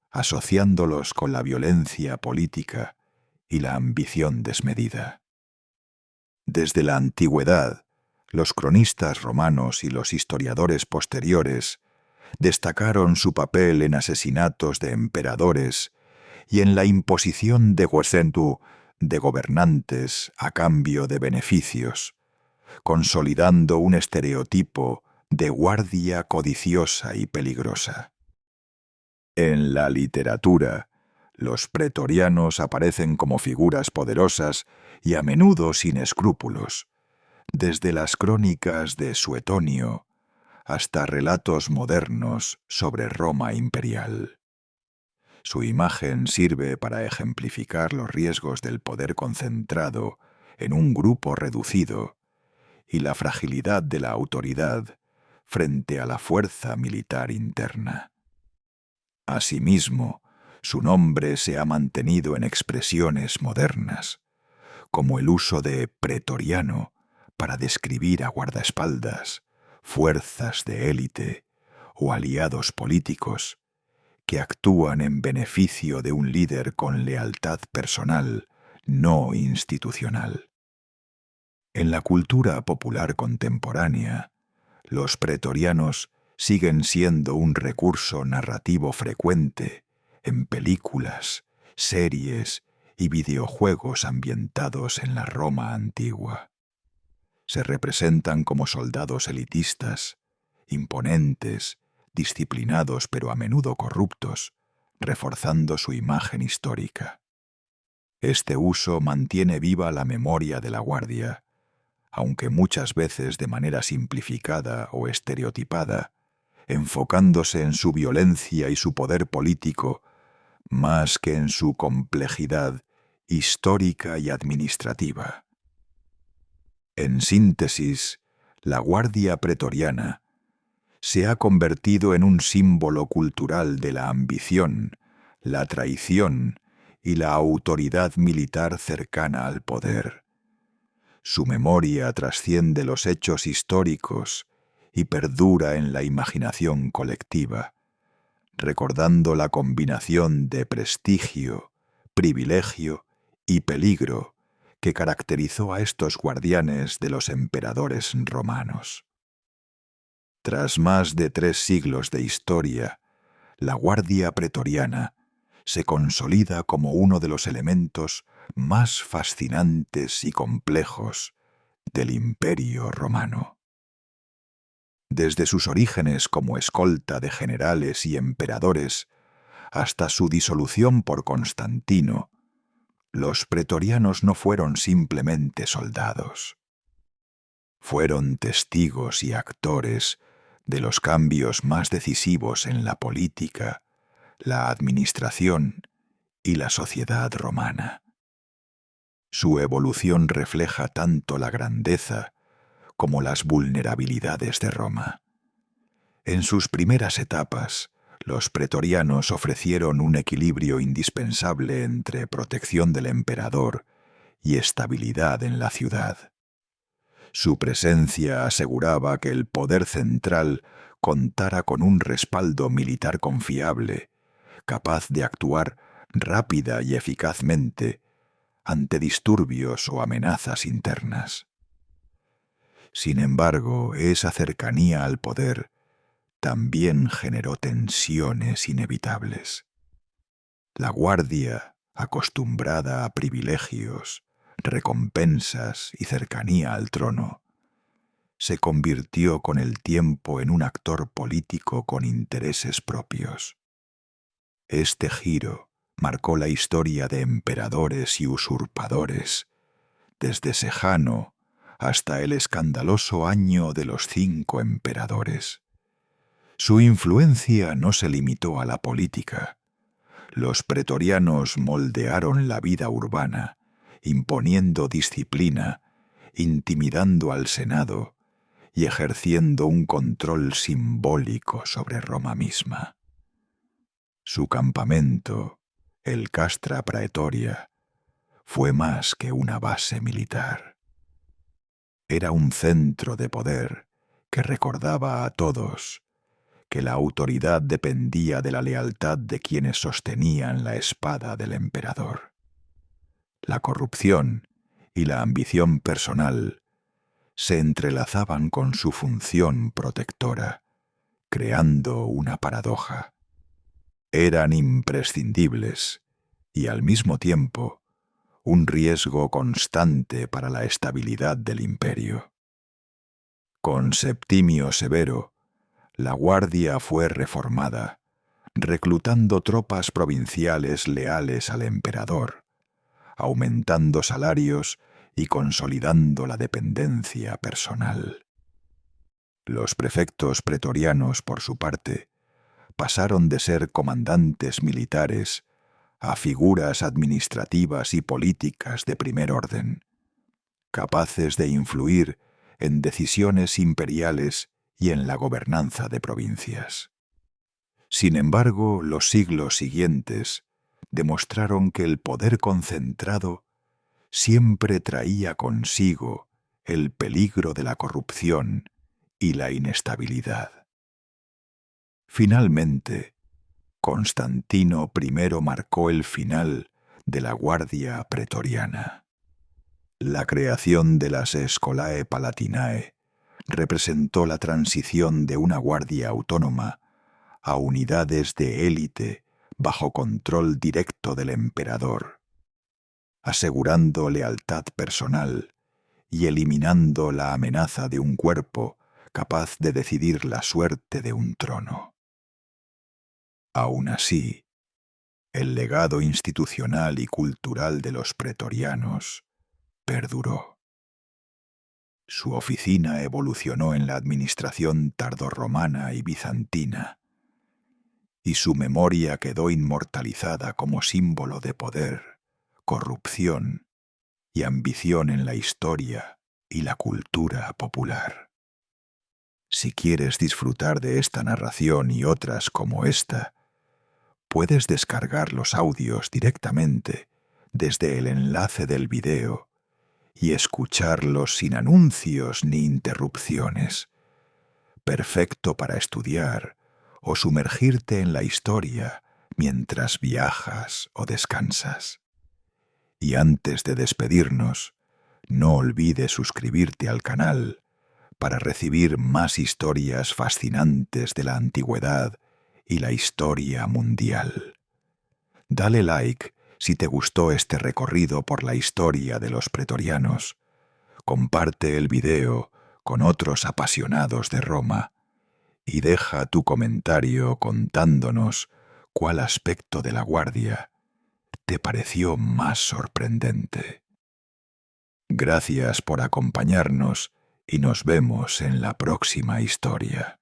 asociándolos con la violencia política y la ambición desmedida. Desde la antigüedad, los cronistas romanos y los historiadores posteriores destacaron su papel en asesinatos de emperadores y en la imposición de guesentu de gobernantes a cambio de beneficios, consolidando un estereotipo de guardia codiciosa y peligrosa. En la literatura, los pretorianos aparecen como figuras poderosas y a menudo sin escrúpulos, desde las crónicas de Suetonio hasta relatos modernos sobre Roma imperial. Su imagen sirve para ejemplificar los riesgos del poder concentrado en un grupo reducido y la fragilidad de la autoridad frente a la fuerza militar interna. Asimismo, su nombre se ha mantenido en expresiones modernas, como el uso de pretoriano para describir a guardaespaldas, fuerzas de élite o aliados políticos que actúan en beneficio de un líder con lealtad personal, no institucional. En la cultura popular contemporánea, los pretorianos siguen siendo un recurso narrativo frecuente en películas, series y videojuegos ambientados en la Roma antigua. Se representan como soldados elitistas, imponentes, disciplinados pero a menudo corruptos, reforzando su imagen histórica. Este uso mantiene viva la memoria de la guardia, aunque muchas veces de manera simplificada o estereotipada, enfocándose en su violencia y su poder político más que en su complejidad histórica y administrativa. En síntesis, la Guardia Pretoriana se ha convertido en un símbolo cultural de la ambición, la traición y la autoridad militar cercana al poder. Su memoria trasciende los hechos históricos y perdura en la imaginación colectiva, recordando la combinación de prestigio, privilegio y peligro que caracterizó a estos guardianes de los emperadores romanos. Tras más de 3 siglos de historia, la Guardia Pretoriana se consolida como uno de los elementos más fascinantes y complejos del Imperio Romano. Desde sus orígenes como escolta de generales y emperadores hasta su disolución por Constantino, los pretorianos no fueron simplemente soldados. Fueron testigos y actores de los cambios más decisivos en la política, la administración y la sociedad romana. Su evolución refleja tanto la grandeza como las vulnerabilidades de Roma. En sus primeras etapas, los pretorianos ofrecieron un equilibrio indispensable entre protección del emperador y estabilidad en la ciudad. Su presencia aseguraba que el poder central contara con un respaldo militar confiable, capaz de actuar rápida y eficazmente ante disturbios o amenazas internas. Sin embargo, esa cercanía al poder también generó tensiones inevitables. La guardia, acostumbrada a privilegios, recompensas y cercanía al trono, se convirtió con el tiempo en un actor político con intereses propios. Este giro marcó la historia de emperadores y usurpadores, desde Sejano hasta el escandaloso año de los 5 emperadores. Su influencia no se limitó a la política. Los pretorianos moldearon la vida urbana, imponiendo disciplina, intimidando al Senado y ejerciendo un control simbólico sobre Roma misma. Su campamento, el Castra Praetoria, fue más que una base militar. Era un centro de poder que recordaba a todos que la autoridad dependía de la lealtad de quienes sostenían la espada del emperador. La corrupción y la ambición personal se entrelazaban con su función protectora, creando una paradoja. Eran imprescindibles y al mismo tiempo un riesgo constante para la estabilidad del imperio. Con Septimio Severo, la Guardia fue reformada, reclutando tropas provinciales leales al emperador, aumentando salarios y consolidando la dependencia personal. Los prefectos pretorianos, por su parte, pasaron de ser comandantes militares a figuras administrativas y políticas de primer orden, capaces de influir en decisiones imperiales y en la gobernanza de provincias. Sin embargo, los siglos siguientes demostraron que el poder concentrado siempre traía consigo el peligro de la corrupción y la inestabilidad. Finalmente, Constantino I marcó el final de la Guardia Pretoriana. La creación de las Scholae Palatinae representó la transición de una guardia autónoma a unidades de élite bajo control directo del emperador, asegurando lealtad personal y eliminando la amenaza de un cuerpo capaz de decidir la suerte de un trono. Aun así, el legado institucional y cultural de los pretorianos perduró. Su oficina evolucionó en la administración tardorromana y bizantina, y su memoria quedó inmortalizada como símbolo de poder, corrupción y ambición en la historia y la cultura popular. Si quieres disfrutar de esta narración y otras como esta, puedes descargar los audios directamente desde el enlace del video y escucharlos sin anuncios ni interrupciones. Perfecto para estudiar o sumergirte en la historia mientras viajas o descansas. Y antes de despedirnos, no olvides suscribirte al canal para recibir más historias fascinantes de la antigüedad y la historia mundial. Dale like si te gustó este recorrido por la historia de los pretorianos. Comparte el video con otros apasionados de Roma y deja tu comentario contándonos cuál aspecto de la Guardia te pareció más sorprendente. Gracias por acompañarnos y nos vemos en la próxima historia.